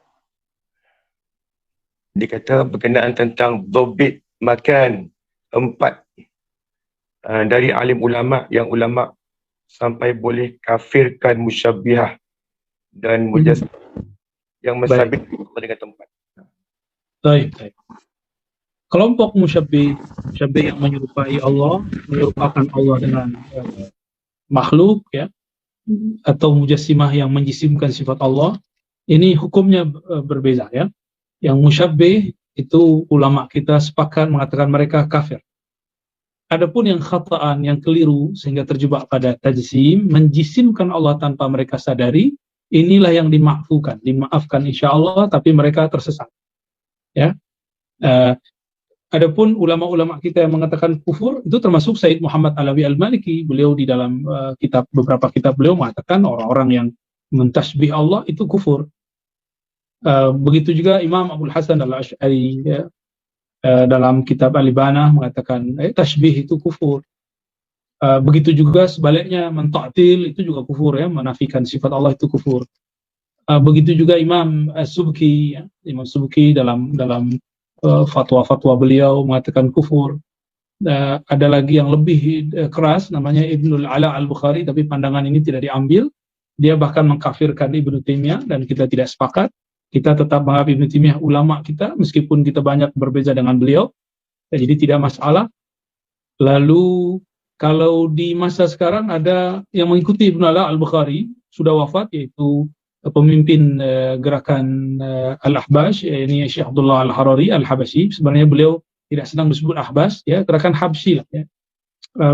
Dia kata berkenaan tentang dobit makan 4 dari alim ulama, yang ulama sampai boleh kafirkan musyabbihah dan mujassimah yang mensabit dengan tempat. Baik. Kelompok musyabbih yang menyerupai Allah, menyerupakan Allah dengan makhluk, ya, atau mujassimah yang menjisimkan sifat Allah, ini hukumnya berbeda, ya. Yang musyabbih itu ulama kita sepakat mengatakan mereka kafir. Adapun yang khata'an, yang keliru sehingga terjebak pada tajsim, menjisimkan Allah tanpa mereka sadari, inilah yang dimaafkan insyaallah, tapi mereka tersesat, ya. Adapun ulama-ulama kita yang mengatakan kufur, itu termasuk Said Muhammad Alawi Al-Maliki. Beliau di dalam beberapa kitab beliau mengatakan orang-orang yang mentasbih Allah itu kufur. Begitu juga Imam Abdul Hasan Al-Asy'ari, ya, dalam kitab Al-Ibanah mengatakan tasbih itu kufur. Begitu juga sebaliknya, mentaktil itu juga kufur, ya, menafikan sifat Allah itu kufur. Begitu juga Imam Subki, ya, Imam Subki dalam fatwa-fatwa beliau mengatakan kufur. Ada lagi yang lebih keras, namanya Ibnul Ala Al-Bukhari, tapi pandangan ini tidak diambil. Dia bahkan mengkafirkan Ibnu Taimiyah, dan kita tidak sepakat. Kita tetap menganggap Ibnu Taimiyah ulama kita, meskipun kita banyak berbeza dengan beliau. Jadi tidak masalah. Lalu kalau di masa sekarang ada yang mengikuti Ibnu Ala Al-Bukhari, sudah wafat, yaitu pemimpin gerakan Al-Ahbash, ini Syekh Abdullah Al-Harari Al-Habashi. Sebenarnya beliau tidak senang disebut Ahbas, ya, gerakan Habsyi lah, ya.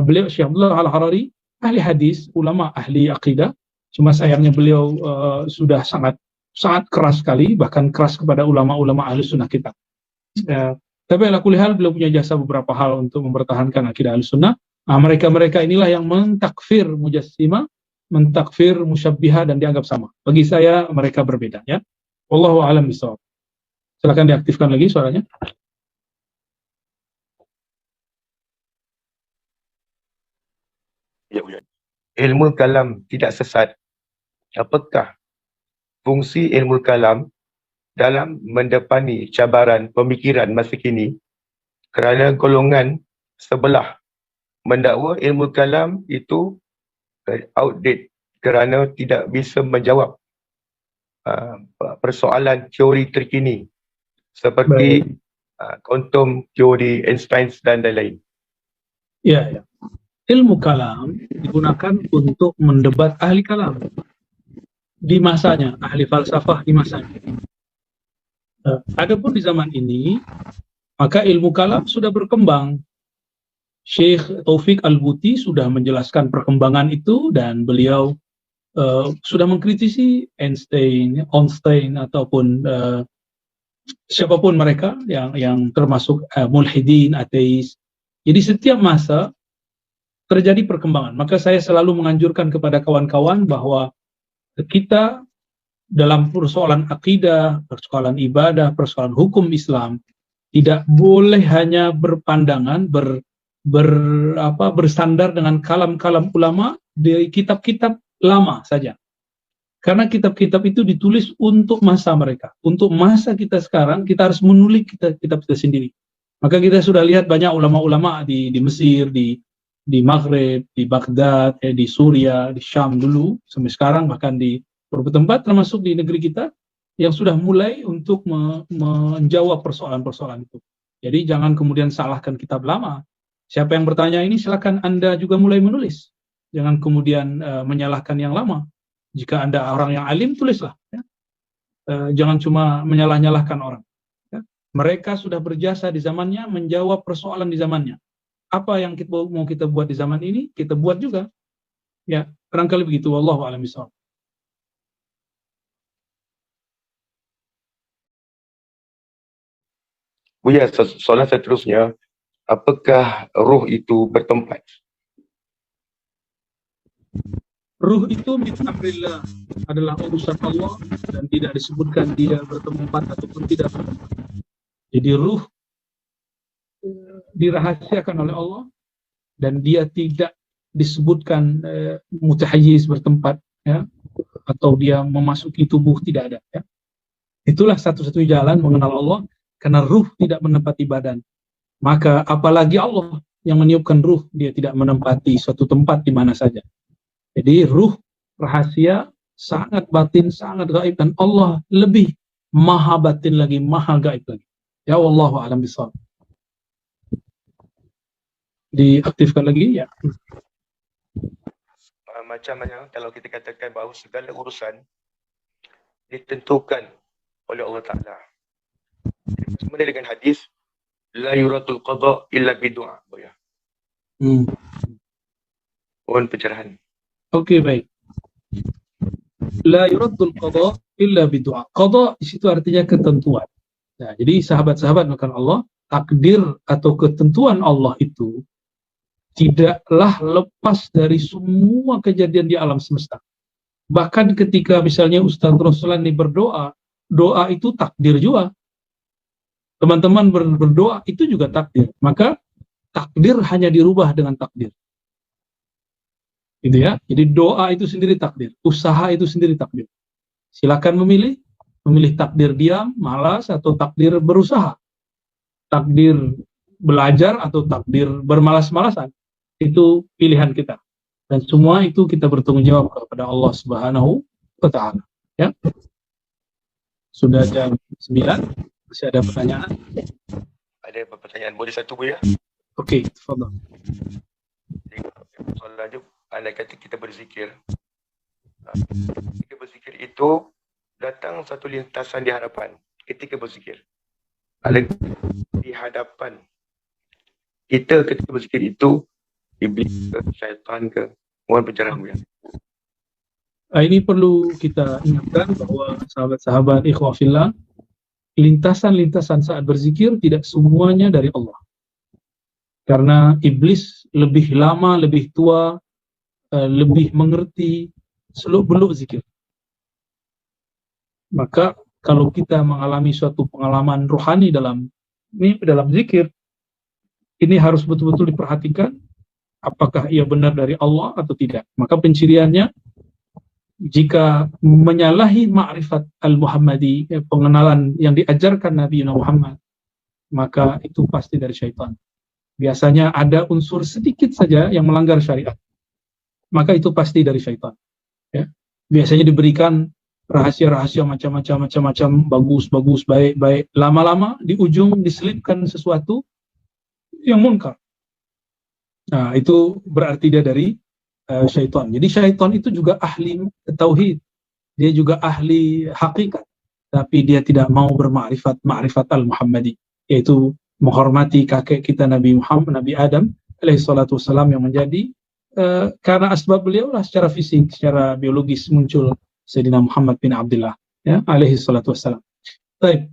Beliau Syekh Abdullah Al-Harari ahli hadis, ulama ahli akidah. Cuma sayangnya beliau sudah sangat keras sekali, bahkan keras kepada ulama-ulama ahli sunnah kita. Tapi ala kulli hal beliau punya jasa beberapa hal untuk mempertahankan akidah ahli sunnah. Mereka-mereka inilah yang mentakfir Mujassimah, mentakfir Musyabbihah, dan dianggap sama. Bagi saya mereka berbeda, ya. Wallahu a'lam bishawab. Silakan diaktifkan lagi suaranya. Ya, ilmu kalam tidak sesat. Apakah fungsi ilmu kalam dalam mendepani cabaran pemikiran masa kini? Kerana golongan sebelah mendakwa ilmu kalam itu outdated kerana tidak bisa menjawab persoalan teori terkini seperti kuantum teori Einstein dan lain-lain. Ya. Ilmu kalam digunakan untuk mendebat ahli kalam di masanya, ahli falsafah di masanya. Adapun di zaman ini, maka ilmu kalam sudah berkembang. Syekh Taufik Al-Buti sudah menjelaskan perkembangan itu, dan beliau sudah mengkritisi Einstein ataupun siapapun mereka yang termasuk mulhidin, ateis. Jadi setiap masa terjadi perkembangan. Maka saya selalu menganjurkan kepada kawan-kawan bahwa kita dalam persoalan akidah, persoalan ibadah, persoalan hukum Islam tidak boleh hanya berpandangan bersandar dengan kalam-kalam ulama dari kitab-kitab lama saja. Karena kitab-kitab itu ditulis untuk masa mereka. Untuk masa kita sekarang, kita harus menulis kitab kita sendiri. Maka kita sudah lihat banyak ulama-ulama di Mesir, di Maghrib, di Baghdad, di Suria, di Syam dulu, sampai sekarang, bahkan di beberapa tempat termasuk di negeri kita, yang sudah mulai untuk menjawab persoalan-persoalan itu. Jadi jangan kemudian salahkan kitab lama. Siapa yang bertanya ini, silakan Anda juga mulai menulis. Jangan kemudian menyalahkan yang lama. Jika Anda orang yang alim, tulislah. Ya. Jangan cuma menyalah-nyalahkan orang. Ya. Mereka sudah berjasa di zamannya, menjawab persoalan di zamannya. Apa yang mau kita buat di zaman ini, kita buat juga. Ya, barangkali begitu. Wallahu a'lam bishawab. Buya, soalan seterusnya, apakah ruh itu bertempat? Ruh itu min amrillah, adalah urusan Allah, dan tidak disebutkan dia bertempat ataupun tidak bertempat. Jadi ruh dirahasiakan oleh Allah, dan dia tidak disebutkan mutahayyiz bertempat, ya, atau dia memasuki tubuh, tidak ada, ya. Itulah satu-satunya jalan mengenal Allah, karena ruh tidak menempati badan. Maka apalagi Allah yang meniupkan ruh, dia tidak menempati suatu tempat di mana saja. Jadi ruh rahasia, sangat batin, sangat gaib, dan Allah lebih maha batin lagi, maha gaib lagi. Ya, wallahu a'lam bishawab. Diaktifkan lagi, ya. Macam mana kalau kita katakan bahawa segala urusan ditentukan oleh Allah Ta'ala. Sebenarnya dengan hadis, la yuratul qada illa bidu'a. Mohon pencerahan. Oke, baik. La yuratul qada illa bidu'a. Qada di situ artinya ketentuan. Nah, jadi sahabat-sahabat makan Allah, takdir atau ketentuan Allah itu tidaklah lepas dari semua kejadian di alam semesta. Bahkan ketika misalnya Ustaz Ruslan ini berdoa, doa itu takdir juga. Teman-teman berdoa itu juga takdir. Maka takdir hanya dirubah dengan takdir. gitu ya. Jadi doa itu sendiri takdir, usaha itu sendiri takdir. Silakan memilih takdir diam, malas, atau takdir berusaha, takdir belajar atau takdir bermalas-malasan. Itu pilihan kita. Dan semua itu kita bertanggung jawab kepada Allah Subhanahu wa Ta'ala. Ya. Sudah jam 9, masih ada pertanyaan? Ada pertanyaan, boleh satu Bu ya? Okey, tafadhal. Soalan dia, andai kata kita berzikir. Ketika berzikir itu, datang satu lintasan di hadapan ketika berzikir. Ada di hadapan kita ketika berzikir itu, iblis ke, syaitan ke, mohon pencerahan ya. Ini perlu kita ingatkan bahwa sahabat-sahabat ikhwah fillah, lintasan-lintasan saat berzikir tidak semuanya dari Allah. Karena iblis lebih lama, lebih tua, lebih mengerti seluk-beluk zikir. Maka kalau kita mengalami suatu pengalaman rohani dalam zikir, ini harus betul-betul diperhatikan apakah ia benar dari Allah atau tidak. Maka penciriannya, jika menyalahi ma'rifat al-Muhammadi, pengenalan yang diajarkan Nabi Muhammad, maka itu pasti dari syaitan. Biasanya ada unsur sedikit saja yang melanggar syariat, maka itu pasti dari syaitan. Ya. Biasanya diberikan rahasia-rahasia macam-macam, bagus, baik. Lama-lama di ujung diselipkan sesuatu yang munkar. Nah, itu berarti dia dari syaitan. Jadi syaitan itu juga ahli tauhid, dia juga ahli hakikat, tapi dia tidak mau ma'rifat al-Muhammadi, yaitu menghormati kakek kita Nabi Muhammad, Nabi Adam alaihi salatu wassalam, yang menjadi karena asbab beliau lah secara fisik, secara biologis muncul Sayyidina Muhammad bin Abdullah, ya, alaihi salatu wassalam. Baik.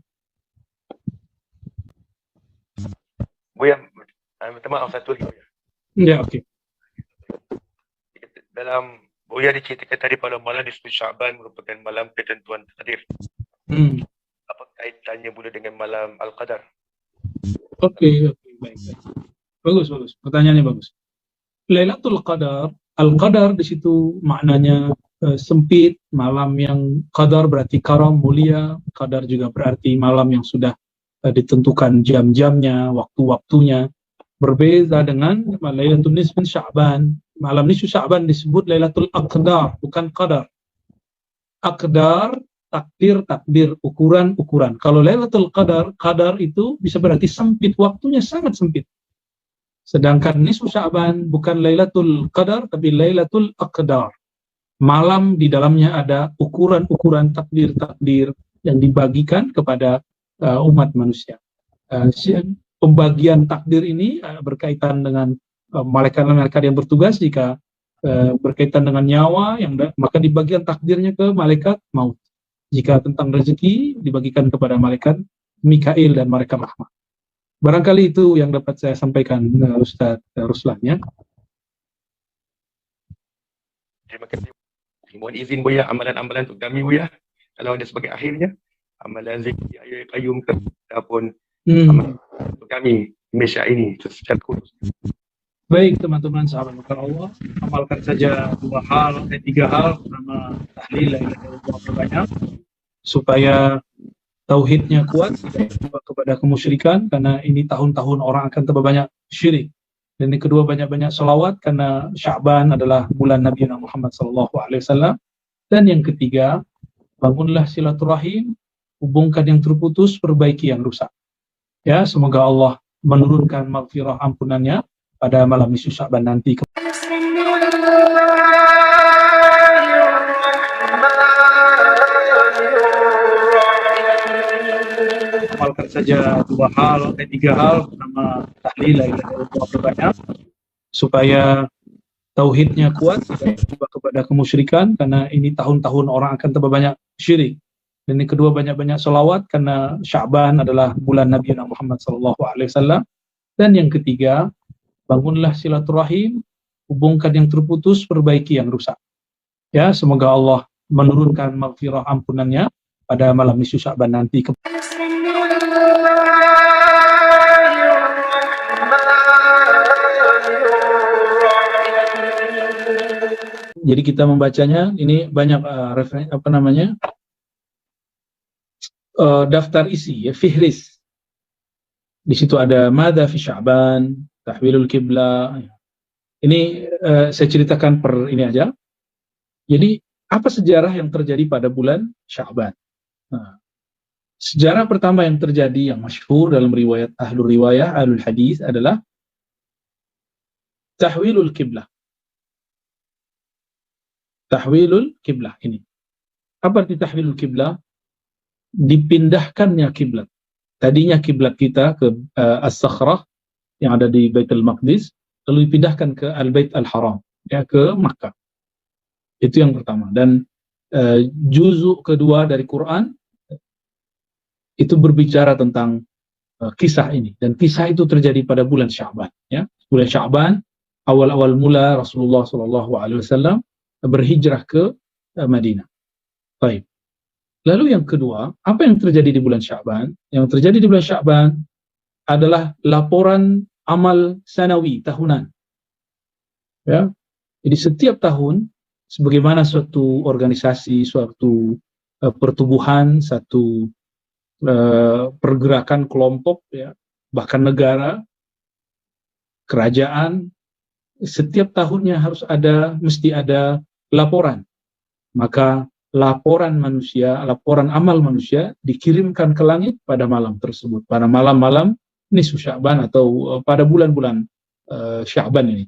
Buya, minta maaf satu lagi. Ya, okey. Dalam Buya diceritakan tadi pada malam nisfu Sya'ban merupakan malam ketentuan takdir. Apa kaitannya pula dengan malam Al-Qadar? Okey, baik. Bagus. Pertanyaannya bagus. Lailatul Qadar, Al-Qadar di situ maknanya sempit, malam yang qadar berarti karam, mulia, qadar juga berarti malam yang sudah ditentukan jam-jamnya, waktu-waktunya. Berbeza dengan Lailatul Nisfu Sya'ban. Malam nisfu Sya'ban disebut Lailatul Aqdar, bukan qadar. Aqdar, takdir, ukuran. Kalau Lailatul Qadar itu bisa berarti sempit, waktunya sangat sempit. Sedangkan nisfu Sya'ban bukan Lailatul Qadar, tapi Lailatul Aqdar. Malam di dalamnya ada ukuran-ukuran takdir yang dibagikan kepada umat manusia. Pembagian takdir ini berkaitan dengan malaikat-malaikat yang bertugas. Jika berkaitan dengan nyawa, maka dibagikan takdirnya ke malaikat maut. Jika tentang rezeki, dibagikan kepada malaikat Mikail dan malaikat rahmat. Barangkali itu yang dapat saya sampaikan, Ustaz Ruslan, ya. Terima kasih. Mohon izin Buya, amalan-amalan untuk kami Buya, kalau ada sebagai akhirnya, amalan zikir ayat qayyum ataupun amalan untuk kami Malaysia ini secara khusus. Baik teman-teman sahabat makan Allah, amalkan saja 3 hal. Pertama, tahlil la ilaha illallah berbanyak supaya tauhidnya kuat, tidak terjebak kepada kemusyrikan, karena ini tahun-tahun orang akan tambah banyak syirik. Dan yang kedua, banyak-banyak selawat karena Sya'ban adalah bulan Nabi Muhammad SAW. Dan yang ketiga, bangunlah silaturahim, hubungkan yang terputus, perbaiki yang rusak. Ya, semoga Allah menurunkan maghfirah ampunannya pada malam nisfu Sya'ban nanti. Amalkan saja 3 hal. Pertama, tahlil la ilaha illallah berbanyak supaya tauhidnya kuat, tidak terjebak kepada kemusyrikan, karena ini tahun-tahun orang akan tambah banyak syirik. Dan yang kedua, banyak-banyak selawat karena Sya'ban adalah bulan Nabi Muhammad SAW. Dan yang ketiga, bangunlah silaturahim, hubungkan yang terputus, perbaiki yang rusak. Ya, semoga Allah menurunkan maghfirah ampunannya pada malam nisfu Sya'ban nanti. Jadi kita membacanya ini banyak daftar isi ya, fihris. Di situ ada madza fi Sya'ban, tahwilul kiblah. Ini saya ceritakan per ini aja. Jadi apa sejarah yang terjadi pada bulan Sya'ban? Nah, sejarah pertama yang terjadi yang masyhur dalam riwayat ahlul hadis adalah tahwilul kiblah. Tahwilul kiblah ini. Apa arti tahwilul kiblah? Dipindahkannya kiblat. Tadinya kiblat kita ke As-Sakhrah yang ada di Baitul Maqdis, lalu dipindahkan ke Al-Bait Al-Haram, ya, ke Makkah. Itu yang pertama. Dan juzuk kedua dari Quran itu berbicara tentang kisah ini, dan kisah itu terjadi pada bulan Sya'ban, ya. Bulan Sya'ban awal-awal mula Rasulullah SAW berhijrah ke Madinah. Baik. Lalu yang kedua, apa yang terjadi di bulan Sya'ban? Yang terjadi di bulan Sya'ban adalah laporan amal sanawi tahunan. Ya. Jadi setiap tahun, sebagaimana suatu organisasi, suatu pertubuhan, satu pergerakan kelompok, ya, bahkan negara, kerajaan, setiap tahunnya mesti ada laporan. Maka laporan amal manusia dikirimkan ke langit pada malam tersebut, pada malam-malam nisfu Sya'ban atau pada bulan-bulan Sya'ban ini.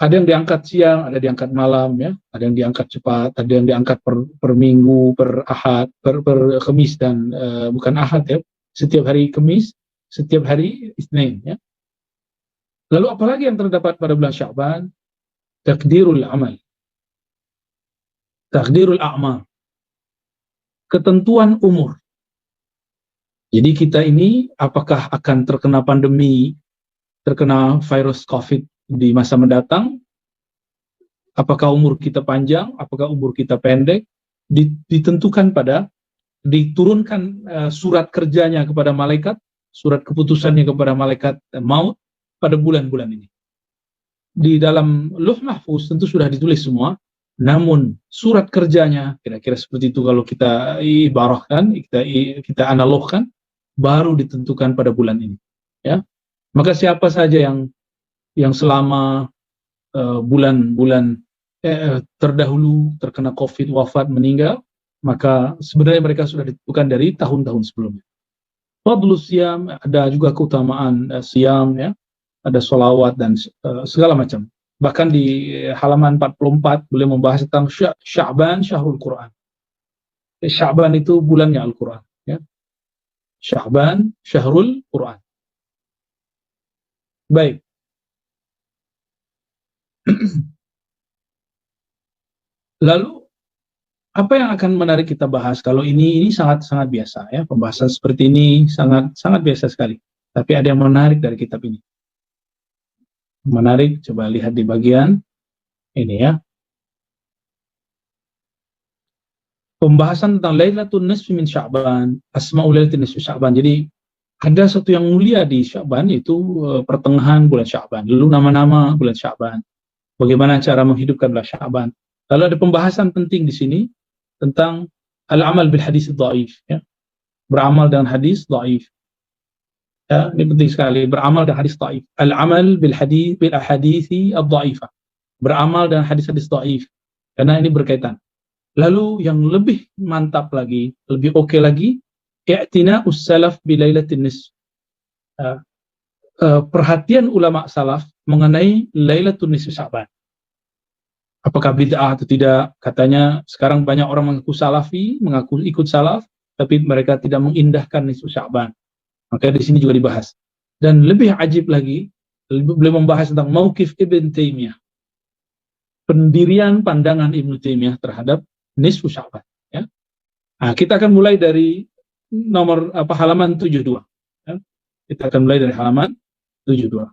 Ada yang diangkat siang, ada yang diangkat malam, ya. Ada yang diangkat cepat, ada yang diangkat per minggu, per ahad, per Khamis dan bukan ahad, ya. Setiap hari Khamis, setiap hari Isnin, ya. Lalu apalagi yang terdapat pada bulan Sya'ban? Takdirul amal. Takdirul a'mar. Ketentuan umur. Jadi kita ini apakah akan terkena pandemi, terkena virus COVID di masa mendatang? Apakah umur kita panjang, apakah umur kita pendek? Ditentukan diturunkan surat kerjanya kepada malaikat, surat keputusannya kepada malaikat maut pada bulan-bulan ini. Di dalam Lauh Mahfuz tentu sudah ditulis semua, namun surat kerjanya kira-kira seperti itu kalau kita ibarahkan, kita analogkan, baru ditentukan pada bulan ini, ya. Maka siapa saja yang selama bulan-bulan terdahulu terkena COVID, wafat, meninggal, maka sebenarnya mereka sudah ditentukan dari tahun-tahun sebelumnya. Fadlus siyam, ada juga keutamaan siyam, ya, ada sholawat dan segala macam. Bahkan di halaman 44 beliau membahas tentang Sya'ban Syahrul Quran. Sya'ban itu bulannya Al-Quran, ya. Sya'ban Syahrul Quran. Baik. Lalu apa yang akan menarik kita bahas? Kalau ini sangat-sangat biasa, ya. Pembahasan seperti ini sangat biasa sekali. Tapi ada yang menarik dari kitab ini. Menarik, coba lihat di bagian ini, ya. Pembahasan tentang Lailatul Nisfi min Sya'ban, Asma'ul Lailatul Nisfi Sya'ban. Jadi ada satu yang mulia di Sya'ban, yaitu pertengahan bulan Sya'ban. Lalu nama-nama bulan Sya'ban. Bagaimana cara menghidupkan bulan Sya'ban. Lalu ada pembahasan penting di sini tentang al-amal bil hadis dhaif, ya. Beramal dengan hadis dhaif. Ya, ini penting sekali, beramal dengan hadis dhaif. Al-amal bil ahadithi ad-dhaifah. Beramal dengan hadis-hadis dhaif. Karena ini berkaitan. Lalu yang lebih mantap lagi, lebih oke lagi, i'tina'us salaf bi lailatin nisf. Perhatian ulama salaf mengenai Lailatul Nisfi Sya'ban. Apakah bid'ah atau tidak? Katanya sekarang banyak orang mengaku salafi, mengaku ikut salaf, tapi mereka tidak mengindahkan Nisfu Sya'ban. Maka di sini juga dibahas. Dan lebih ajib lagi, beliau membahas tentang mauqif Ibn Taimiyah. Pendirian pandangan Ibn Taimiyah terhadap Nisfu Sya'ban, ya. Nah, kita akan mulai dari halaman 72. Ya. Kita akan mulai dari halaman 72.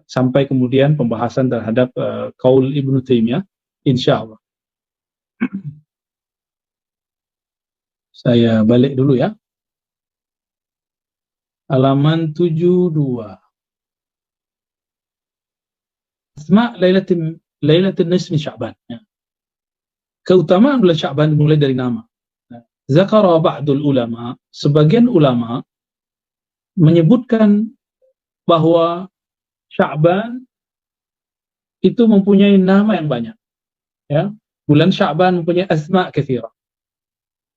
Sampai kemudian pembahasan terhadap qaul Ibn Taimiyah, insyaallah. Saya balik dulu, ya. Halaman 72. Asma' Lailatul Lailatul Nisfi Sya'ban. Ya. Keutamaan bulan Sya'ban dimulai dari nama. Zakara ba'dul ulama, sebagian ulama menyebutkan bahwa Sya'ban itu mempunyai nama yang banyak. Ya. Bulan Sya'ban mempunyai asma' katsira.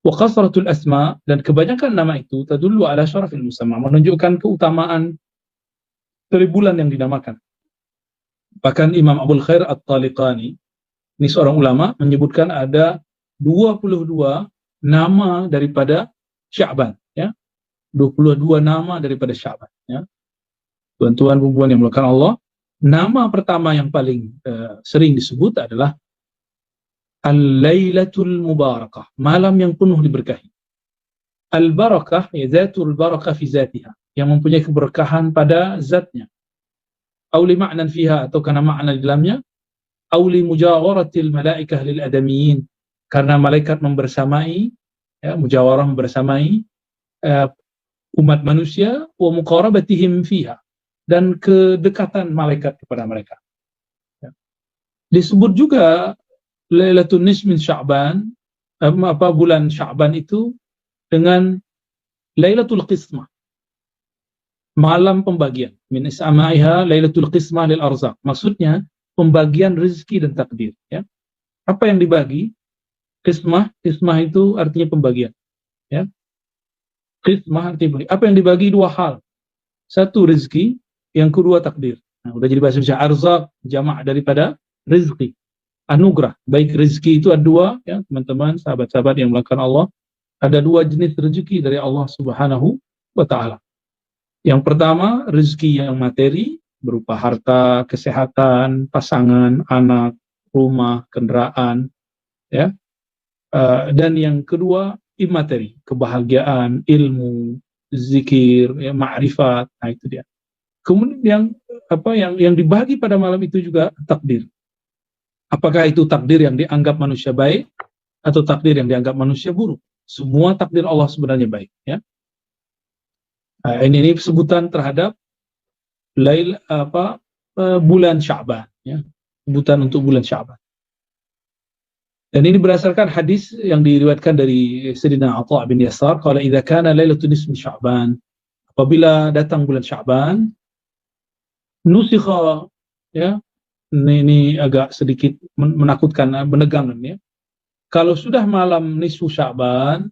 Wa kasratul asma', dan kebanyakan nama itu tadullu ala syarafil musamma, menunjukkan keutamaan dari bulan yang dinamakan. Bahkan Imam Abul Khair At-Taliqani, ini seorang ulama, menyebutkan ada 22 nama daripada Sya'ban, ya. 22 nama daripada Sya'ban, ya. Tuan-tuan perempuan yang melakukan Allah, nama pertama yang paling sering disebut adalah Al-Lailatul Mubarakah, malam yang penuh diberkahi. Al-Barakah, ya, zatul barakah fi zatiha, yang mempunyai keberkahan pada zatnya. Aw li ma'nan fiha, atau karena makna di dalamnya. Aw li mujawaratil malaikah lil adamiyyin, karena malaikat membersamai, ya, mujawarah membersamai umat manusia, wa muqarabatihim fiha, dan kedekatan malaikat kepada mereka. Ya. Disebut juga Lailatul Nisfi min Sya'ban, bulan Sya'ban itu dengan Lailatul Qismah, malam pembagian. Min is'amaiha Lailatul Qismah lil arzaq, maksudnya pembagian rezeki dan takdir, ya. Apa yang dibagi? Qismah itu artinya pembagian, ya. Qismah artinya pembagian. Apa yang dibagi? Dua hal. Satu rezeki, yang kedua takdir. Nah, udah jadi bahasa Indonesia. Arzaq jamak daripada rezeki, anugerah. Baik rezeki itu ada dua, ya teman-teman, sahabat-sahabat yang melakukan Allah. Ada dua jenis rezeki dari Allah Subhanahu wa ta'ala. Yang pertama, rezeki yang materi, berupa harta, kesehatan, pasangan, anak, rumah, kendaraan, ya. Dan yang kedua, imateri, kebahagiaan, ilmu, zikir, ya, ma'rifat. Nah, itu dia. Kemudian yang dibagi pada malam itu juga takdir. Apakah itu takdir yang dianggap manusia baik atau takdir yang dianggap manusia buruk? Semua takdir Allah sebenarnya baik, ya. Nah, ini sebutan terhadap bulan Sya'ban, ya. Sebutan untuk bulan Sya'ban. Dan ini berdasarkan hadis yang diriwayatkan dari Sayyidina Atha bin Yasar, qala idza kana lailatul nisfi Sya'ban, apabila datang bulan Sya'ban, nusikha, ya. Ini agak sedikit menakutkan, menegangkan, ya. Kalau sudah malam nisfu Sya'ban,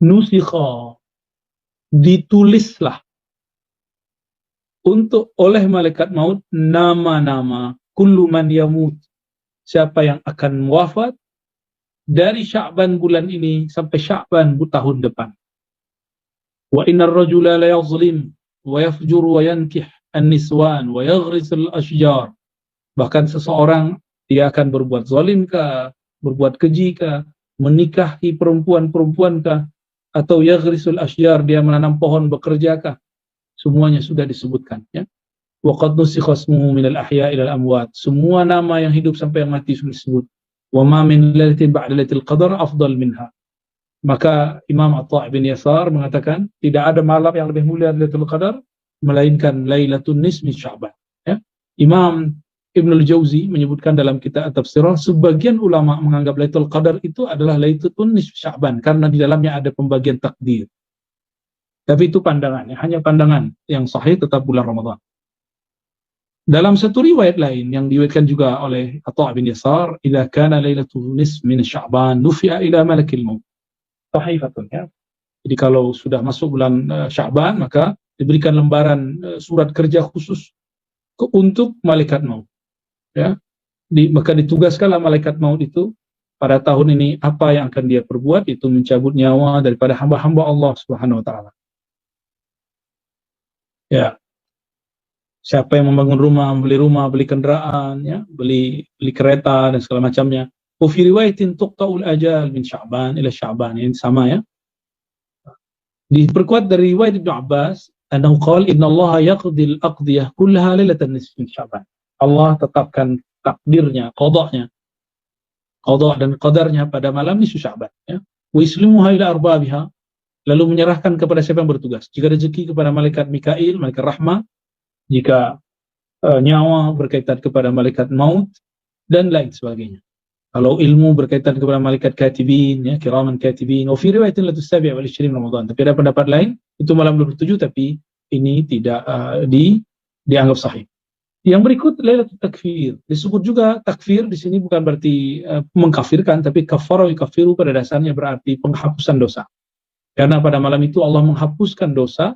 nusikha, ditulislah oleh malaikat maut nama-nama kullu man yamut, siapa yang akan wafat dari Sya'ban bulan ini sampai Sya'ban tahun depan. Wa innar rajula la yazlim wa yafjur wa yankih an-niswan wa yaghrisul ashjar. Bahkan seseorang dia akan berbuat zalim kah, berbuat keji kah, menikahi perempuan-perempuan kah, atau yaghrisul ashjar, dia menanam pohon, bekerja kah. Semuanya sudah disebutkan, ya. Wa qad nusikha ismuhu minal ahya'i ilal amwat. Semua nama yang hidup sampai yang mati sudah disebut. Wa ma min lailatin ba'da lailatul qadar afdal minha. Maka Imam Atha bin Yasar mengatakan tidak ada malam yang lebih mulia dari Lailatul Qadar melainkan Lailatul Nisfi Sya'ban, ya. Imam Ibnul Jauzi menyebutkan dalam kitab At-Tafsirah, sebagian ulama menganggap Lailatul Qadar itu adalah Lailatul Nisfi Sya'ban karena di dalamnya ada pembagian takdir. Tapi itu pandangannya, hanya pandangan. Yang sahih tetap bulan Ramadan. Dalam satu riwayat lain yang diriwayatkan juga oleh Atha bin Yasar, idza kana Lailatul Nisfi min Sya'ban nufi'a ila malakil maut. Sahihatun, ya. Jadi kalau sudah masuk bulan Sya'ban, maka diberikan lembaran surat kerja khusus untuk malaikat maut, ya. Maka ditugaskanlah malaikat maut itu pada tahun ini, apa yang akan dia perbuat, itu mencabut nyawa daripada hamba-hamba Allah Subhanahu wa ta'ala. Ya. Siapa yang membangun rumah, beli kendaraan, ya, beli kereta dan segala macamnya. Wa fi riwayatin tuqta'ul ajal min Sya'ban ila Sya'ban, ini sama, ya. Diperkuat dari riwayat Ibnu Abbas, annahu qala innallaha yaqdil aqdiyah kullaha lailatan nisfi min Sya'ban. Allah tetapkan takdirnya, qadanya, qada dan qadarnya pada malam nisfu Sya'ban, ya. Wa yuslimuha ila arbabiha, lalu menyerahkan kepada siapa yang bertugas. Jika rezeki kepada malaikat Mikail, malaikat rahmah. Jika nyawa berkaitan kepada malaikat maut dan lain sebagainya. Kalau ilmu berkaitan kepada malaikat katibin, ya, kiraman katibin. Wa fi riwayatin la tusabi' wal 20 Ramadan. Tapi ada pendapat lain, itu malam 27 tapi ini tidak dianggap sahih. Yang berikut Lailatul Takfir. Disebut juga takfir di sini bukan berarti mengkafirkan, tapi kafara yukafiru pada dasarnya berarti penghapusan dosa. Karena pada malam itu Allah menghapuskan dosa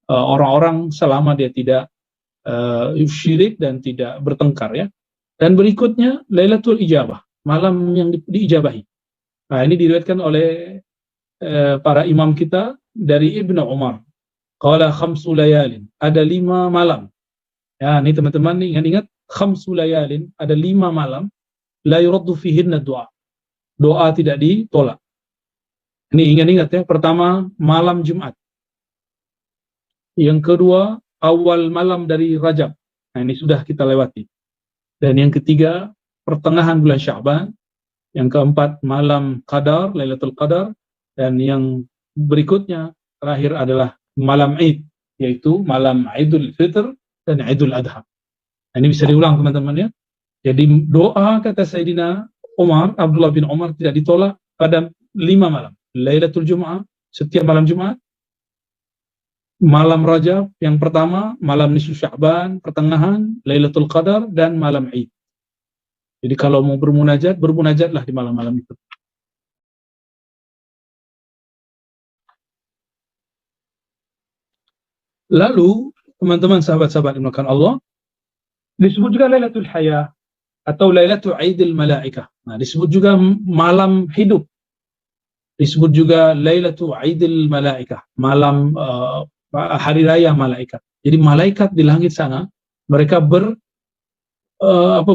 orang-orang selama dia tidak syirik dan tidak bertengkar, ya. Dan berikutnya Lailatul Ijabah, malam yang diijabahi. Nah, ini diriwayatkan oleh para imam kita dari Ibnu Umar. Qala khamsu layalin, ada 5 malam. Ya, ini teman-teman ingat-ingat, khamsu layalin, ada 5 malam, la yuraddu fihinna doa. Doa tidak ditolak. Ini ingat-ingat ya, pertama malam Jumat. Yang kedua awal malam dari Rajab. Nah, ini sudah kita lewati. Dan yang ketiga pertengahan bulan Sya'ban. Yang keempat malam Qadar, Lailatul Qadar. Dan yang berikutnya terakhir adalah malam Id, yaitu malam Idul Fitr dan Idul Adha. Nah, ini bisa diulang teman-teman ya. Jadi doa kata Sayyidina Umar, Abdullah bin Umar tidak ditolak pada 5 malam. Lailatul Jum'ah, setiap malam Jumat. Malam Rajab yang pertama, malam Nisfu Sya'ban, pertengahan, Lailatul Qadar, dan malam Id. Jadi kalau mau bermunajatlah di malam-malam itu. Lalu, teman-teman sahabat-sahabat yang dimuliakan Allah, disebut juga Lailatul Hayah atau Lailatul Aidil Malaikah. Nah, disebut juga malam hidup. Disebut juga Lailatul Aidil Malaikah, malam hari raya malaikat. Jadi malaikat di langit sana mereka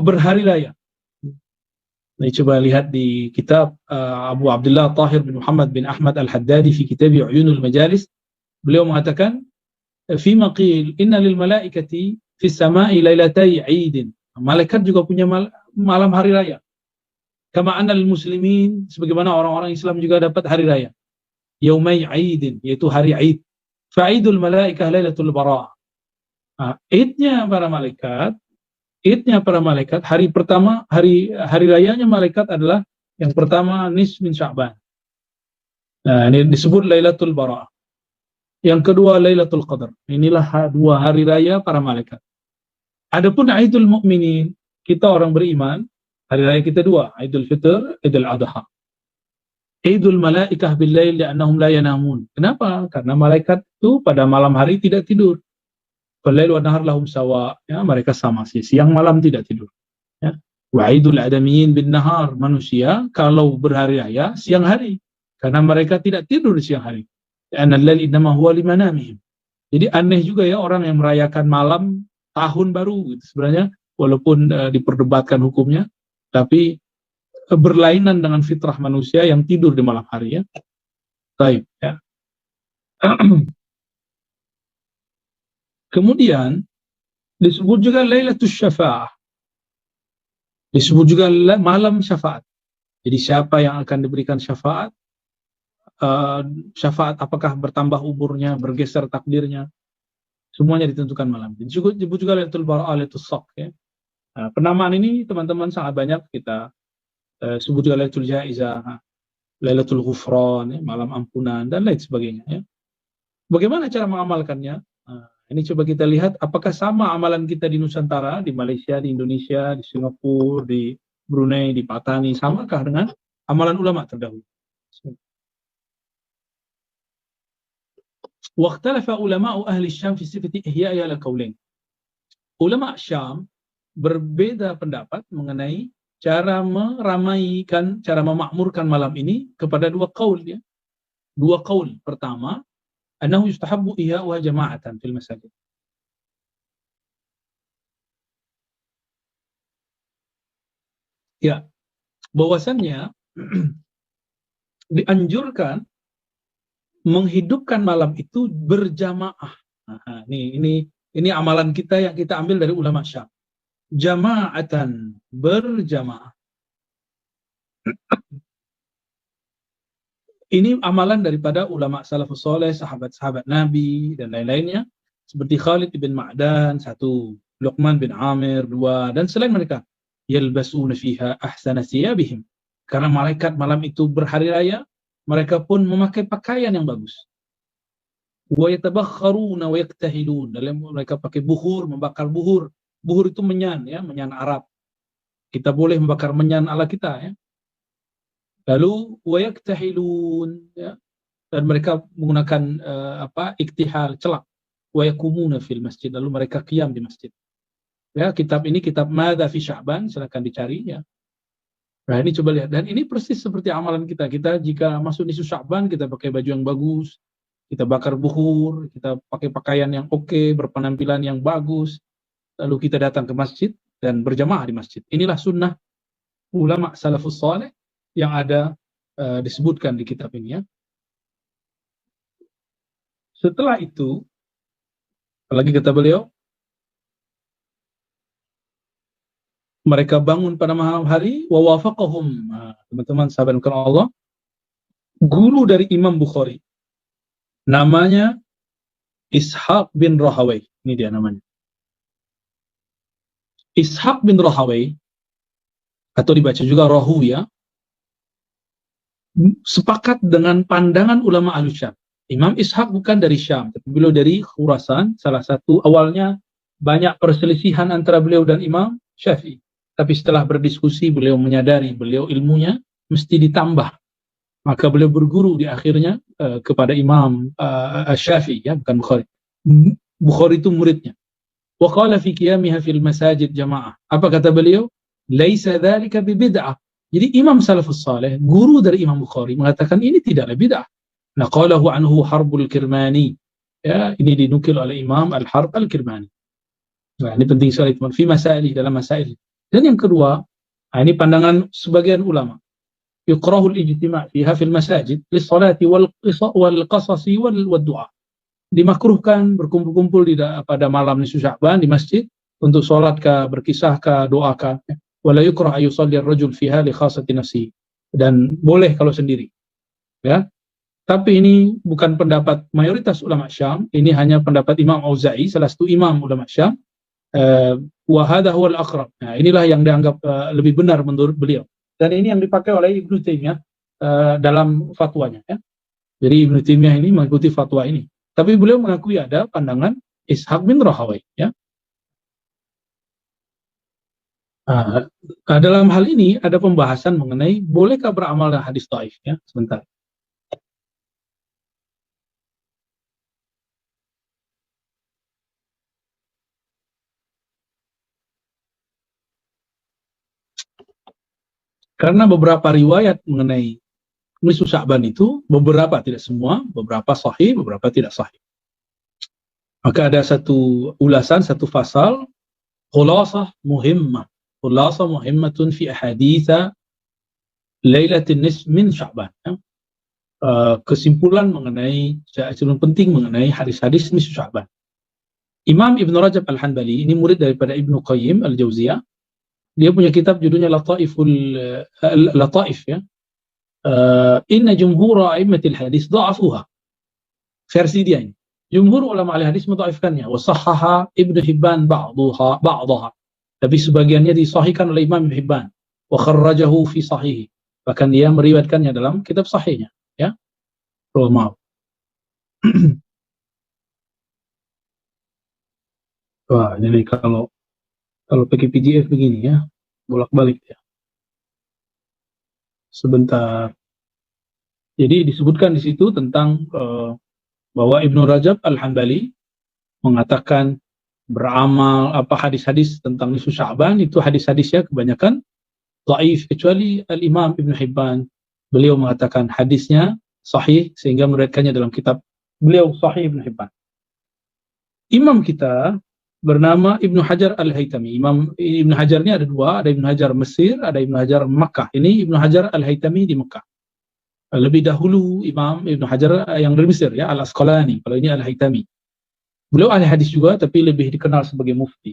berhari raya. Nah, coba lihat di kitab Abu Abdullah Tahir bin Muhammad bin Ahmad Al-Haddadi fi kitab Uyunul Majalis. Beliau mengatakan fi maqil inna lil malaikati fi samai lailatai aidin. Malaikat juga punya malam hari raya. Kama anna lil muslimin, sebagaimana orang-orang Islam juga dapat hari raya. Yaumai aidin, yaitu hari Aid. Fa'idul malaikah lailatul bara'. Nah, idnya para malaikat, hari pertama, hari rayanya malaikat adalah yang pertama nisf min Sya'ban. Nah, ini disebut Lailatul Bara'. Yang kedua Lailatul Qadar. Inilah 2 hari raya para malaikat. Adapun Aidul Mukminin, kita orang beriman, hari raya kita 2, Idul Fitr, Idul Adha. Idul malaikah bil-lail li'annahum la yanamun. Kenapa? Karena malaikat itu pada malam hari tidak tidur. Wal-lail wan-nahar lahum sawa. Ya, mereka sama sih, siang malam tidak tidur. Ya. Wa idul adamiyyin bin-nahar, manusia kalau berhari raya siang hari. Karena mereka tidak tidur di siang hari. Li'anna al-lail innama huwa limanamihim. Jadi aneh juga ya orang yang merayakan malam tahun baru gitu. Sebenarnya walaupun diperdebatkan hukumnya, tapi berlainan dengan fitrah manusia yang tidur di malam hari ya. Baik ya. Kemudian disebut juga Lailatul Syafa'ah. Disebut juga malam syafaat. Jadi siapa yang akan diberikan syafaat? Syafaat apakah bertambah umurnya, bergeser takdirnya? Semuanya ditentukan malam. Disebut juga Lailatul Bara'ah, Lailatul Shaq ya. Nah, penamaan ini teman-teman sangat banyak kita sebut juga Lailatul Jaizah, Lailatul Ghufran, ya, malam ampunan dan lain sebagainya. Ya. Bagaimana cara mengamalkannya? Nah, ini coba kita lihat apakah sama amalan kita di Nusantara, di Malaysia, di Indonesia, di Singapura, di Brunei, di Patani, samakah dengan amalan ulama terdahulu? Waqtalafa ulama'u ahli Syam fi sifati ihya'i ala qaulain. Ulama Syam berbeda pendapat mengenai cara meramaikan, cara memakmurkan malam ini kepada 2 qaul ya. 2 qaul. Pertama, annahu yustahabbu ihya'uha jama'atan fil masajid. Ya, bahwasannya dianjurkan menghidupkan malam itu berjamaah. Nah, ini amalan kita yang kita ambil dari ulama Syam. Jama'atan, berjamaah. Ini amalan daripada ulama salafus saleh, sahabat-sahabat Nabi dan lain-lainnya, seperti Khalid bin Ma'dan 1, Luqman bin Amir 2, dan selain mereka. Yalbasuna fiha ahsana thiyabihim. Karena malaikat malam itu berhari raya, mereka pun memakai pakaian yang bagus. Wa yatabakharuna wa yaktahilun. Dalam mereka pakai buhur, membakar buhur. Buhur itu menyan, ya, menyan Arab. Kita boleh membakar menyan ala kita, ya. Lalu wa yaktahilun, ya. Dan mereka menggunakan iktihal, celak. Wa yakumuna fil masjid. Lalu mereka qiyam di masjid. Ya, kitab ini kitab Madza fi Sya'ban, silakan dicari, ya. Nah, ini coba lihat, dan ini persis seperti amalan kita. Kita jika masuk nisfu Sya'ban, kita pakai baju yang bagus, kita bakar buhur, kita pakai pakaian yang oke, berpenampilan yang bagus, lalu kita datang ke masjid dan berjamaah di masjid. Inilah sunnah ulama salafus saleh yang ada disebutkan di kitab ini, ya. Setelah itu, apalagi kata beliau, mereka bangun pada malam hari, wa wafaqahum, teman-teman sahabat Allah, guru dari Imam Bukhari, namanya Ishaq bin Rahawai. Ini dia namanya. Ishaq bin Rahawai, atau dibaca juga Rahuya, sepakat dengan pandangan ulama Ahlussyam. Imam Ishaq bukan dari Syam, tapi beliau dari Khurasan, salah satu. Awalnya banyak perselisihan antara beliau dan Imam Syafi'i. Tapi setelah berdiskusi, beliau menyadari beliau ilmunya mesti ditambah. Maka beliau berguru di akhirnya kepada Imam Syafi'i, ya, bukan Bukhari. Bukhari itu muridnya. Wa qala fi qiyamiha fil masajid jamaah. Apa kata beliau? Laisa dzalika bi bid'ah. Jadi Imam Salafus Saleh, guru dari Imam Bukhari, mengatakan ini tidaklah bid'ah. Naqalahu anhu Harbul Kirmani. Ya, ini dinukil oleh Imam Al-Harb Al-Kirmani. Nah, ini penting sekali, teman. Fi masail, dalam masail. Dan yang kedua, ini pandangan sebagian ulama. Yukrahul ijtima' fiha fil masajid lis-salati wal qasasi wal du'a. Dimakruhkan berkumpul-kumpul pada malam nisfu Sya'ban di masjid untuk salat ka, berkisah ka, doa ka. Wala yukrah ay yusalli ar-rajul fiha li khassati nafsi. Dan boleh kalau sendiri. Ya. Tapi ini bukan pendapat mayoritas ulama Syam, ini hanya pendapat Imam Auza'i, salah satu imam ulama Syam. Wa hadha huwal aqrab. Nah, inilah yang dianggap lebih benar menurut beliau. Dan ini yang dipakai oleh Ibnu Taimiyah dalam fatwanya, ya. Jadi Ibnu Taimiyah ini mengikuti fatwa ini. Tapi beliau mengakui ada pandangan Ishaq bin Rahawai, ya. Dalam hal ini ada pembahasan mengenai bolehkah beramal dengan hadis dhaif, ya. Sebentar. Karena beberapa riwayat mengenai nisfu Sya'ban itu, beberapa, tidak semua, beberapa sahih, beberapa tidak sahih. Maka ada satu ulasan, satu fasal, khulasah muhimmah. Khulasah muhimmatun fi ahaditha lailatin nisf min Sya'ban. Ya. Kesimpulan mengenai, kesimpulan penting mengenai hadis-hadis nisfu Sya'ban. Imam Ibn Rajab Al-Hanbali, ini murid daripada Ibnu Qayyim Al-Jauziyah. Dia punya kitab judulnya Lataif, ya. Inna jumhur a'immatil hadis dha'afuha. Versi dia ini. Jumhur ulama al-hadis mendhaifkannya. Wa sahhaha Ibnu Hibban ba'daha. Tapi sebagiannya disahihkan oleh Imam Ibnu Hibban. Wa kharrajahu fi sahihi. Bahkan dia meriwayatkannya dalam kitab sahihnya, ya. Oh, maaf. Wah, jadi kalau pakai PDF begini, ya, bolak-balik, ya. Sebentar. Jadi disebutkan di situ tentang bahwa Ibnu Rajab Al-Hanbali mengatakan beramal hadis-hadis tentang nisfu Sya'ban itu hadis-hadisnya kebanyakan dhaif, kecuali Al-Imam Ibnu Hibban. Beliau mengatakan hadisnya sahih sehingga meriwayatkannya dalam kitab beliau Sahih Ibnu Hibban. Imam kita bernama Ibnu Hajar Al-Haytami. Imam Ibnu Hajar ini ada dua, ada Ibnu Hajar Mesir, ada Ibnu Hajar Makkah. Ini Ibnu Hajar Al-Haytami di Makkah. Lebih dahulu Imam Ibnu Hajar yang dari Mesir, ya, Al-Asqalani. Kalau ini Al-Haytami. Beliau ahli hadis juga, tapi lebih dikenal sebagai mufti.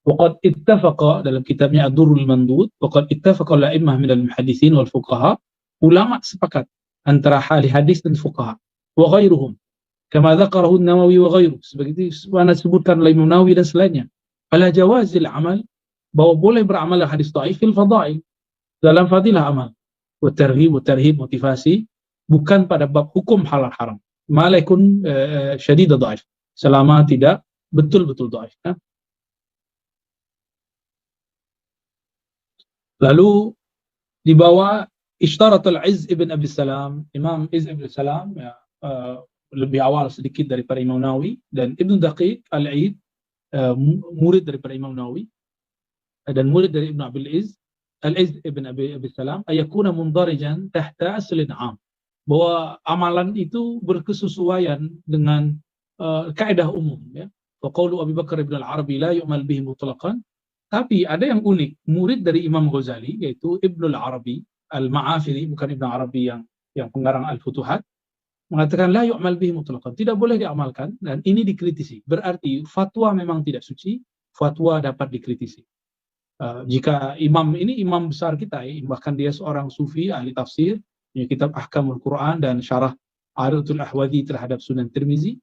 Waqad ittafaqa, dalam kitabnya Ad-Durrul Mandud, waqad ittafaqa al-a'immah minal muhaddisin wal fuqaha, ulama sepakat antara ahli hadis dan fuqaha wa ghairuhum. Kama dzakarahu An-Nawawi wa ghairuh, seperti mana disebutkan oleh Imam Nawawi dan selainnya. ala jawazil amal, bahwa boleh beramal hadis dhaif fil fadail, dalam fadilah amal. Wa tarhib motivasi, bukan pada bab hukum halal haram. Malaikun syadid dhaif, selama tidak betul-betul dhaif. Lalu di bawah Ishtaratul Izz ibn Abi Salam, Imam Izz ibn Salam ya, lebih awal sedikit daripada Imam Nawawi, dan Ibn Daqiq Al-Aid, murid daripada Imam Nawawi dan murid dari Ibn Abil Izz, Al-Izz ibn Abi Salam, ayakuna mundarijan tahta aslin am, bahwa amalan itu berkesesuaian dengan kaidah umum, ya. Wa qawlu Abu Bakar ibn al-Arabi la yu'mal bihi mutlaqan. Tapi ada yang unik, murid dari Imam Ghazali, yaitu Ibn al-Arabi al-Ma'afiri, bukan Ibn Arabi yang pengarang Al-Futuhat, mengatakan la yu'mal bihi mutlaqan, tidak boleh diamalkan, dan ini dikritisi. Berarti fatwa memang tidak suci, fatwa dapat dikritisi. Jika imam ini imam besar kita, bahkan dia seorang sufi, ahli tafsir, punya kitab Ahkamul Quran dan syarah Aridatul Ahwadi terhadap Sunan Tirmizi,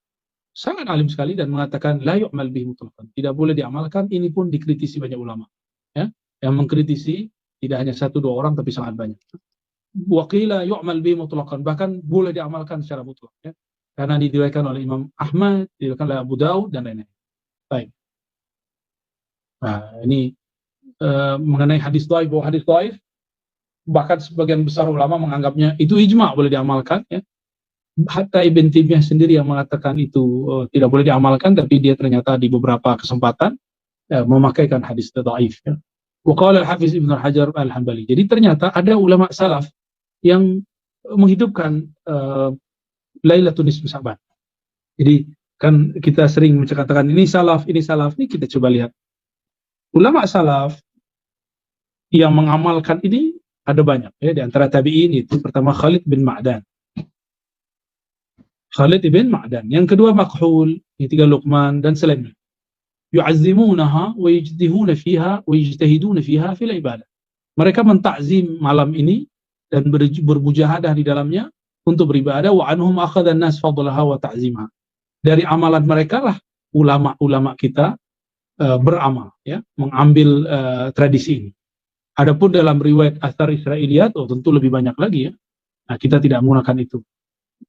sangat alim sekali, dan mengatakan la yu'mal bihi mutlaqan, tidak boleh diamalkan. Ini pun dikritisi banyak ulama, ya. Yang mengkritisi tidak hanya satu dua orang, tapi sangat banyak. Wa qila yu'mal bihi mutlaqan, bahkan boleh diamalkan secara mutlak, ya. Karena diriwayatkan oleh Imam Ahmad, diriwayatkan oleh Abu Daud dan lain-lain. Baik. Nah, ini mengenai hadis dhaif, bahwa hadis dhaif bahkan sebagian besar ulama menganggapnya itu ijma' boleh diamalkan, ya. Hatta Ibn Taimiyah sendiri yang mengatakan itu tidak boleh diamalkan, tapi dia ternyata di beberapa kesempatan memakaikan hadis dhaif, ya. Wa qala al-Hafiz Ibnu Hajar Al-Hambali. Jadi ternyata ada ulama salaf yang menghidupkan Lailatul Nisfu Sya'ban. Jadi kan kita sering menceritakan ini salaf, ini kita coba lihat. Ulama salaf yang mengamalkan ini ada banyak, ya. Di antara tabi'in itu pertama Khalid bin Ma'dan. Khalid ibn Ma'dan. Yang kedua Makhul, yang tiga Luqman dan selainnya. Yu'azzimunaha wa yajtihuna fiha wa yajtahiduna fiha fil ibadah. Mereka mentakzim malam ini dan bermujahadah di dalamnya untuk beribadah. Wa anhum akhadha an-nas fadlaha wa ta'zimha. Dari amalan mereka lah ulama-ulama kita beramal, ya, mengambil tradisi ini. Adapun dalam riwayat Athar Israiliyat, tentu lebih banyak lagi, ya. Nah, kita tidak menggunakan itu.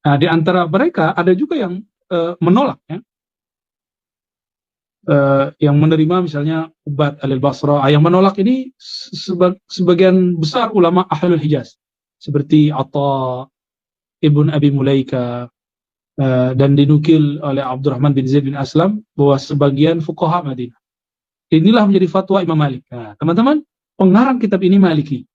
Nah, di antara mereka ada juga yang menolak, ya. Yang menerima misalnya Ubad al-Basra, yang menolak ini sebagian besar ulama Ahlul Hijaz, seperti Atta Ibn Abi Mulaika, dan dinukil oleh Abdurrahman bin Zaid bin Aslam bahwa sebagian fuqaha Madinah. Inilah menjadi fatwa Imam Malik. Nah, teman-teman, pengarang kitab ini Maliki,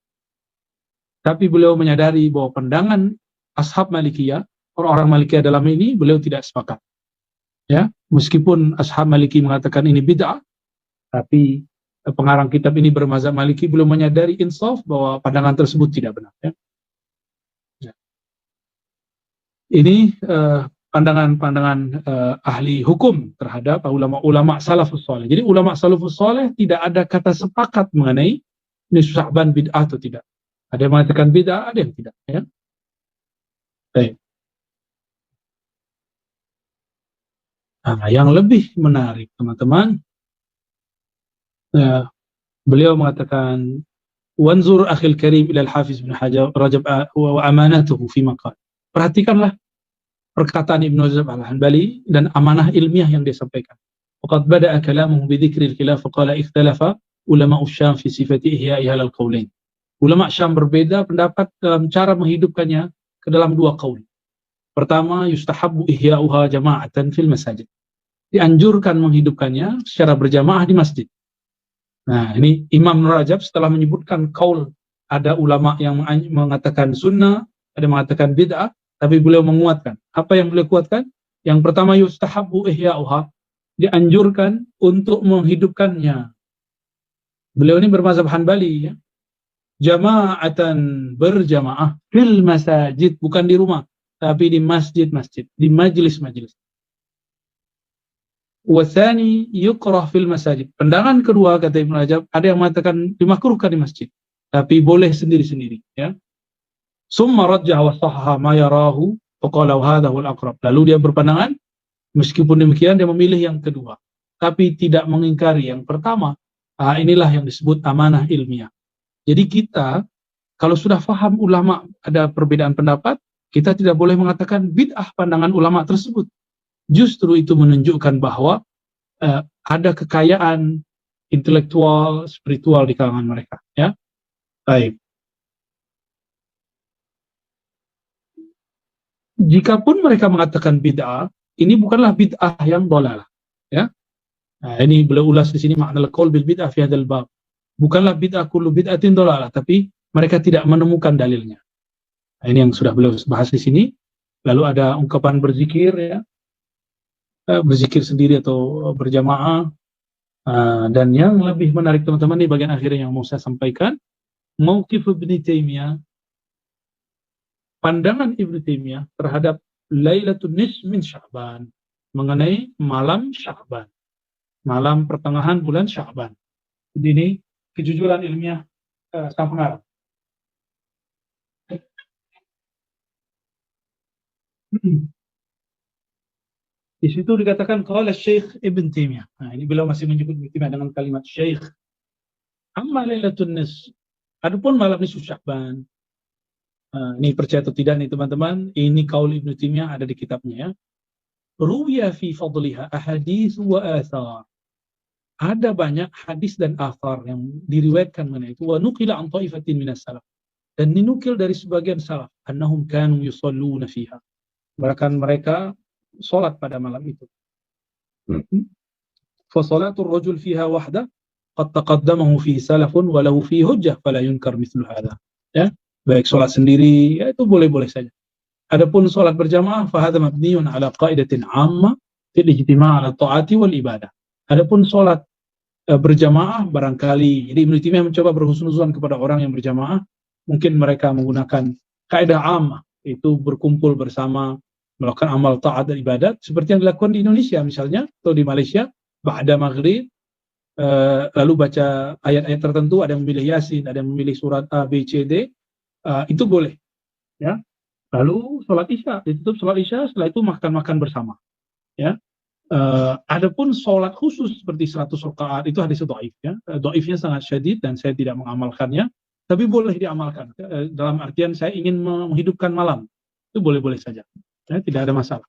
tapi beliau menyadari bahwa pandangan ashab Malikiyah, orang-orang Malikiyah dalam ini, beliau tidak sepakat, ya. Meskipun ashab Maliki mengatakan ini bid'ah, tapi pengarang kitab ini bermazhab Maliki, belum menyadari insaf bahwa pandangan tersebut tidak benar, ya. Ini pandangan-pandangan ahli hukum terhadap ulama-ulama salafus saleh. Jadi ulama salafus saleh tidak ada kata sepakat mengenai nisfu Sya'ban bid'ah atau tidak. Ada yang mengatakan bid'ah, ada yang tidak, ya. Baik. Nah, yang lebih menarik, teman-teman, beliau mengatakan wanzur akhil karim ila al-Hafiz bin Hajar Rajab wa amanatuhu fi maqal. Perhatikanlah perkataan Ibnu Rajab Al-Hanbali dan amanah ilmiah yang dia sampaikan. Waqad bada'a kalamuhu bi dzikri al-khilaf wa qala ikhtalafa ulama Syam fi sifati ihya'iha al-qaulain. Ulama Syam berbeda pendapat dalam cara menghidupkannya ke dalam dua qaul. Pertama, yustahabbu ihya'uha jama'atan fil masajid. Dianjurkan menghidupkannya secara berjamaah di masjid. Nah, ini Imam Rajab setelah menyebutkan qaul, ada ulama yang mengatakan sunnah, ada yang mengatakan bid'ah, tapi beliau menguatkan. Apa yang beliau kuatkan? Yang pertama, yustahabbu ihya'uha, dianjurkan untuk menghidupkannya. Beliau ini bermazhab Hanbali, ya. Jama'atan, berjamaah fil masajid, bukan di rumah, tapi di masjid-masjid, di majelis-majelis. Wasani yukrah fil masajid. Pandangan kedua, kata Ibnu Rajab, ada yang mengatakan dimakruhkan di masjid, tapi boleh sendiri-sendiri, ya. Summa rajjaha wa sahhaha ma yarahu wa qala hadha huwal aqrab. Lalu dia berpandangan, meskipun demikian dia memilih yang kedua. tapi tidak mengingkari yang pertama, inilah yang disebut amanah ilmiah. Jadi kita, kalau sudah faham ulama ada perbedaan pendapat, kita tidak boleh mengatakan bid'ah pandangan ulama tersebut. Justru itu menunjukkan bahwa ada kekayaan intelektual, spiritual di kalangan mereka. Ya, baik. Jikapun mereka mengatakan bid'ah, ini bukanlah bid'ah yang dhalalah. Ya, nah, ini beliau ulas di sini makna qaul bil bid'ah fi hadzal bab. Bukanlah bid'ah kullu bid'atin dhalalah, tapi mereka tidak menemukan dalilnya. Nah, ini yang sudah beliau bahas di sini. Lalu ada ungkapan berzikir, ya, berzikir sendiri atau berjamaah. Dan yang lebih menarik teman-teman di bagian akhirnya yang mau saya sampaikan, mauqif Ibnu Taimiyah, pandangan Ibnu Taimiyah terhadap Lailatul Nisf min Sya'ban, mengenai malam Sya'ban, malam pertengahan bulan Sya'ban. Jadi ini kejujuran ilmiah sangat pengarang. Di situ dikatakan qala Syekh Ibn Taimiyah. Nah, ini beliau masih menyebut Ibnu Taimiyah dengan kalimat Syekh. Amma Lailatul Nisf, adapun malam nisfu Sya'ban. Ini percaya atau tidak nih teman-teman, ini kaul Ibnu Taimiyah ada di kitabnya, ya. Ruwiya fi fadliha ahadits wa athar. Ada banyak hadis dan athar yang diriwayatkan mengenai itu. Wa nuqila an ta'ifatin minas salaf. Dan dinukil dari sebagian salaf, annahum kanu yusalluna fiha. Bahkan mereka salat pada malam itu. Fa salatul rajul fiha wahda qad taqaddamahu fi salafun wa lahu fi hujjah fala yunkar mithlu hadha. Ya, baik salat sendiri, ya itu boleh-boleh saja. Adapun salat berjamaah fa hadha mabniun ala qaidatin 'amma fil ijtima' ala ta'ati wal ibadah. Adapun salat berjamaah barangkali, jadi Ibnu Taimiyah mencoba berhusnuzon kepada orang yang berjamaah, mungkin mereka menggunakan kaidah 'ammah, itu berkumpul bersama melakukan amal taat dan ibadat seperti yang dilakukan di Indonesia misalnya atau di Malaysia, ba'da maghrib lalu baca ayat-ayat tertentu, ada yang memilih Yasin, ada yang memilih surat A, B, C, D, itu boleh, ya. Lalu sholat isya, ditutup sholat isya, setelah itu makan-makan bersama, ya. Adapun sholat khusus seperti 100 rakaat itu hadis dhaif, ya. Dhaifnya sangat syadid dan saya tidak mengamalkannya, tapi boleh diamalkan. Dalam artian saya ingin menghidupkan malam, itu boleh-boleh saja, ya, tidak ada masalah.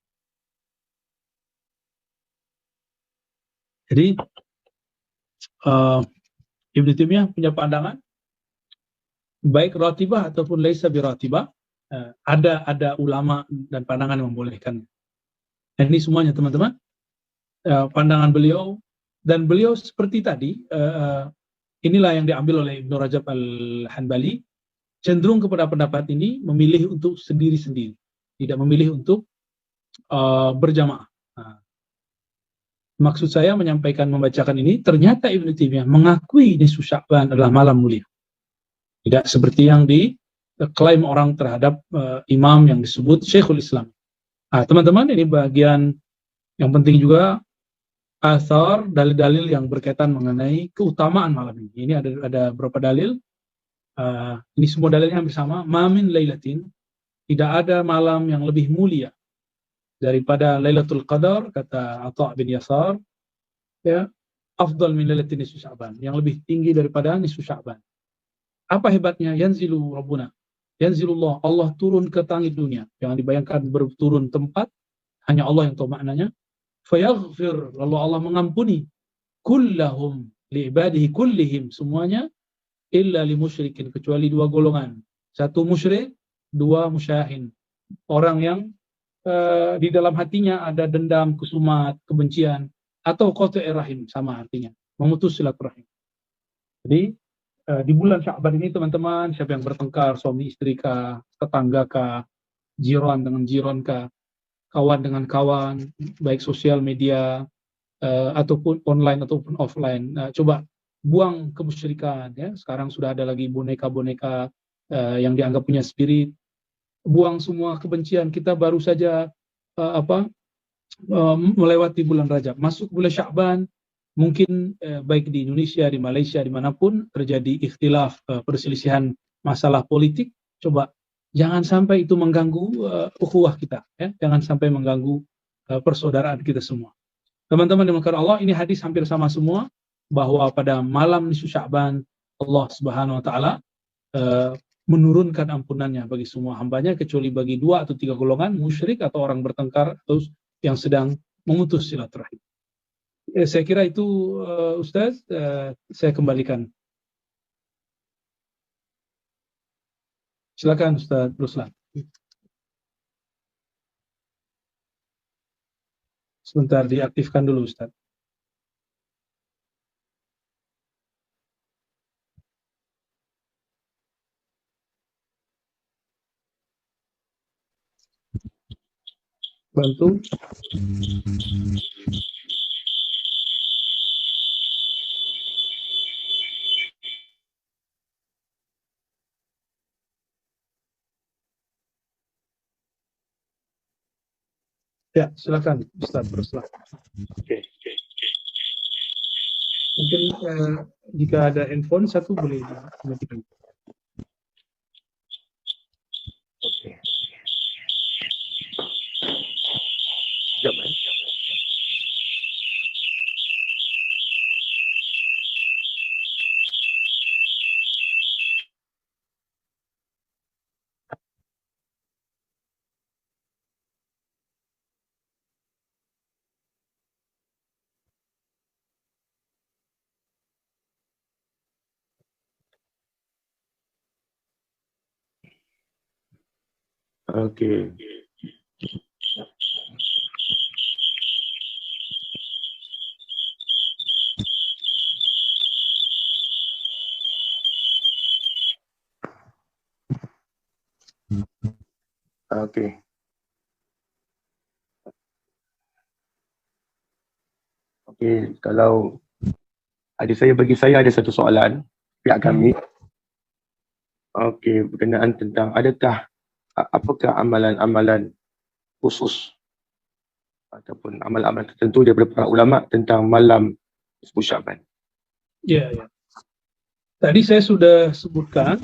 Jadi Ibnu Taimiyah punya pandangan baik ratibah ataupun laisa biratibah, ada ulama dan pandangan yang membolehkan. Dan ini semuanya teman-teman pandangan beliau, dan beliau seperti tadi inilah yang diambil oleh Ibnu Rajab Al-Hanbali, cenderung kepada pendapat ini, memilih untuk sendiri-sendiri, tidak memilih untuk berjamaah. Maksud saya menyampaikan, membacakan ini, ternyata Ibnu Taimiyah mengakui nisfu Sya'ban adalah malam mulia. Tidak seperti yang diklaim orang terhadap imam yang disebut Syekhul Islam. Teman-teman, ini bagian yang penting juga, athar, dalil-dalil yang berkaitan mengenai keutamaan malam ini. Ini ada beberapa dalil. Ini semua dalilnya hampir sama. Ma min lailatin, tidak ada malam yang lebih mulia daripada Lailatul Qadar, kata Atha bin Yasar, ya, afdal min lailatin nisfu Sya'ban, yang lebih tinggi daripada nisfu Sya'ban. Apa hebatnya? Yanzilu Rabbuna, yanzilullah, Allah turun ke langit dunia. Jangan dibayangkan berturun tempat, hanya Allah yang tahu maknanya. Fayaghfir, lalu Allah mengampuni, kullahum li'ibadihi kullihim, semuanya, illa li musyrikin, kecuali dua golongan. Satu musyrik, dua musyahin, orang yang di dalam hatinya ada dendam, kesumat, kebencian, atau qati' rahim, sama artinya, memutus silaturahim. Jadi di bulan Sya'ban ini teman-teman, siapa yang bertengkar, suami istri kah, tetangga kah, jiran dengan jiran kah, kawan dengan kawan, baik sosial media ataupun online ataupun offline, coba buang kemusyrikan, ya. Sekarang sudah ada lagi boneka-boneka yang dianggap punya spirit. Buang semua kebencian. Kita baru saja melewati bulan Rajab, masuk bulan Sya'ban, mungkin baik di Indonesia, di Malaysia, dimanapun terjadi ikhtilaf, perselisihan masalah politik, coba jangan sampai itu mengganggu ukhuwah kita, ya. Jangan sampai mengganggu persaudaraan kita semua. Teman-teman dimuliakan Allah, ini hadis hampir sama semua, bahwa pada malam nisfu Sya'ban Allah Subhanahu wa taala menurunkan ampunannya bagi semua hambanya, kecuali bagi 2 atau 3 golongan, musyrik atau orang bertengkar atau yang sedang memutus silaturahim. Saya kira itu Ustaz, saya kembalikan. Silakan Ustaz Ruslan. Sebentar, diaktifkan dulu Ustaz. Bantu. Ya, silakan Ustaz Ruslan. Okey. Mungkin jika ada handphone satu boleh dimatikan. Okey. Sekejap, Okey. Okey. Okey, kalau bagi saya ada satu soalan pihak kami. Okey, berkenaan tentang apakah amalan-amalan khusus ataupun amalan-amalan tertentu daripada para ulama tentang malam nisfu Sya'ban. Ya. Tadi saya sudah sebutkan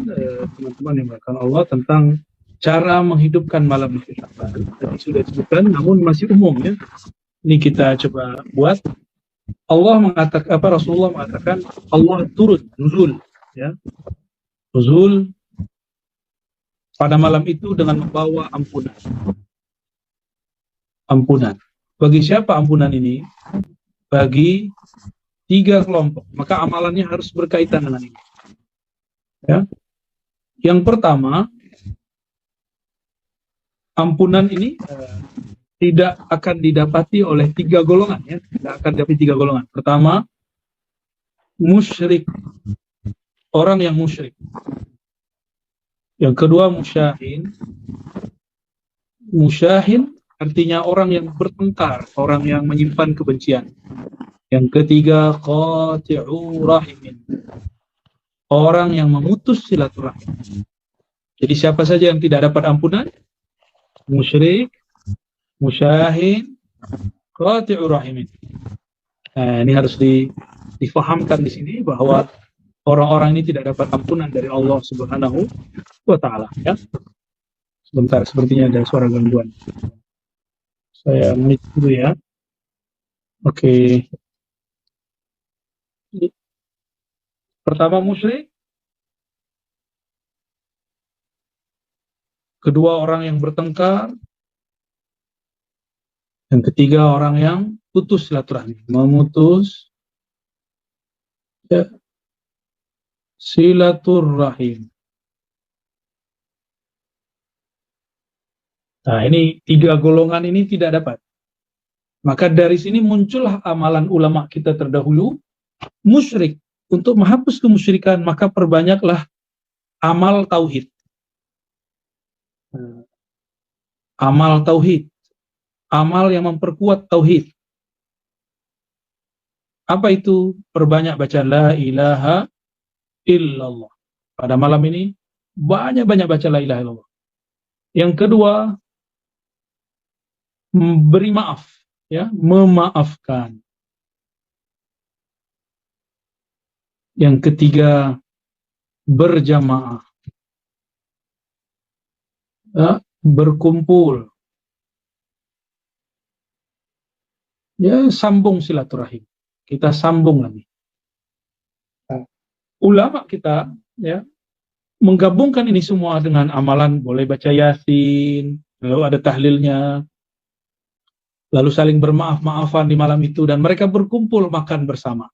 teman-teman yang dimuliakan Allah tentang cara menghidupkan malam nisfu Sya'ban. Tadi sudah disebutkan, namun masih umum ya. Ini kita coba buat. Rasulullah mengatakan Allah turun, nuzul ya. Nuzul pada malam itu dengan membawa ampunan. Ampunan. Bagi siapa ampunan ini? Bagi 3 kelompok. Maka amalannya harus berkaitan dengan ini. Ya. Yang pertama, ampunan ini tidak akan didapati oleh 3 golongan ya. Tidak akan didapati 3 golongan. Pertama, musyrik. Orang yang musyrik. Yang kedua, musyahin. Musyahin artinya orang yang bertengkar, orang yang menyimpan kebencian. Yang ketiga, qati'u rahimin. Orang yang memutus silaturahim. Jadi siapa saja yang tidak dapat ampunan? Musyrik, musyahin, qati'u rahimin. Nah, ini harus difahamkan di sini bahwa orang-orang ini tidak dapat ampunan dari Allah Subhanahu wa taala ya. Sebentar, sepertinya ada suara gangguan. Saya mute dulu ya. Oke. Pertama musyrik. Kedua orang yang bertengkar. Yang ketiga orang yang putus silaturahmi, memutus ya, silaturahim. Nah, ini 3 golongan ini tidak dapat. Maka dari sini muncullah amalan ulama kita terdahulu, musyrik. Untuk menghapus kemusyrikan, maka perbanyaklah amal tauhid. Amal tauhid. Amal yang memperkuat tauhid. Apa itu? Perbanyak baca la ilaha illallah. Pada malam ini banyak-banyak baca la ilaha illallah. Yang kedua, beri maaf, ya, memaafkan. Yang ketiga, berjamaah, ya, berkumpul. Ya, sambung silaturahim. Kita sambung lagi. Nah, ulama kita ya menggabungkan ini semua dengan amalan, boleh baca Yasin, lalu ada tahlilnya, lalu saling bermaaf-maafan di malam itu, dan mereka berkumpul makan bersama.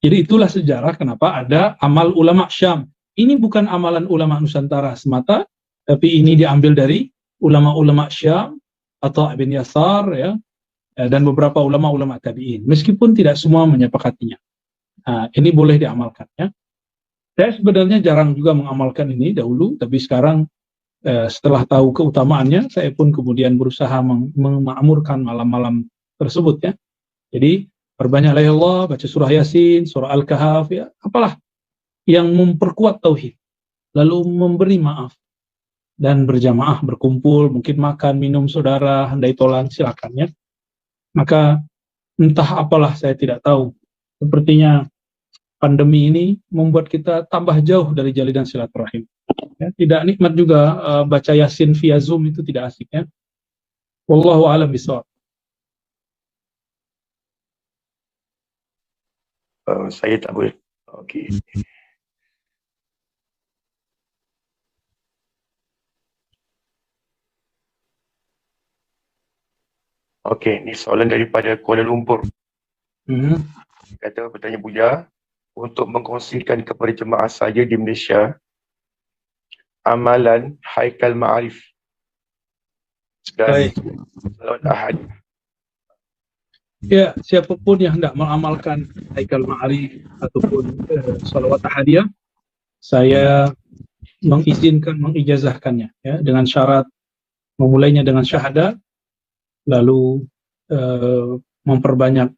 Jadi itulah sejarah kenapa ada amal ulama Syam. Ini bukan amalan ulama Nusantara semata, tapi ini diambil dari ulama-ulama Syam atau Ibn Yasar ya, dan beberapa ulama-ulama tabi'in. Meskipun tidak semua menyepakatinya. Nah, ini boleh diamalkan ya. Saya sebenarnya jarang juga mengamalkan ini dahulu, tapi sekarang setelah tahu keutamaannya, saya pun kemudian berusaha memakmurkan malam-malam tersebut ya. Jadi perbanyaklah ya Allah, baca surah Yasin, surah Al-Kahf ya, apalah yang memperkuat tauhid, lalu memberi maaf dan berjamaah berkumpul, mungkin makan, minum saudara, handai tolan, silakan ya. Maka entah apalah saya tidak tahu. Sepertinya pandemi ini membuat kita tambah jauh dari jalinan silaturahim. Ya, tidak nikmat juga baca Yasin via Zoom, itu tidak asik ya. Wallahu a'lam bishawab. Saya tak boleh. Okey. Okey, ni soalan daripada Kuala Lumpur. Kata bertanya Buya, untuk mengkongsikan kepada jemaah saya di Malaysia amalan Haikal Ma'arif dan Salawat Ahad. Ya, siapapun yang hendak mengamalkan Haikal Ma'arif ataupun Salawat Ahadiyah, saya mengizinkan, mengijazahkannya ya, dengan syarat memulainya dengan syahadat, lalu memperbanyak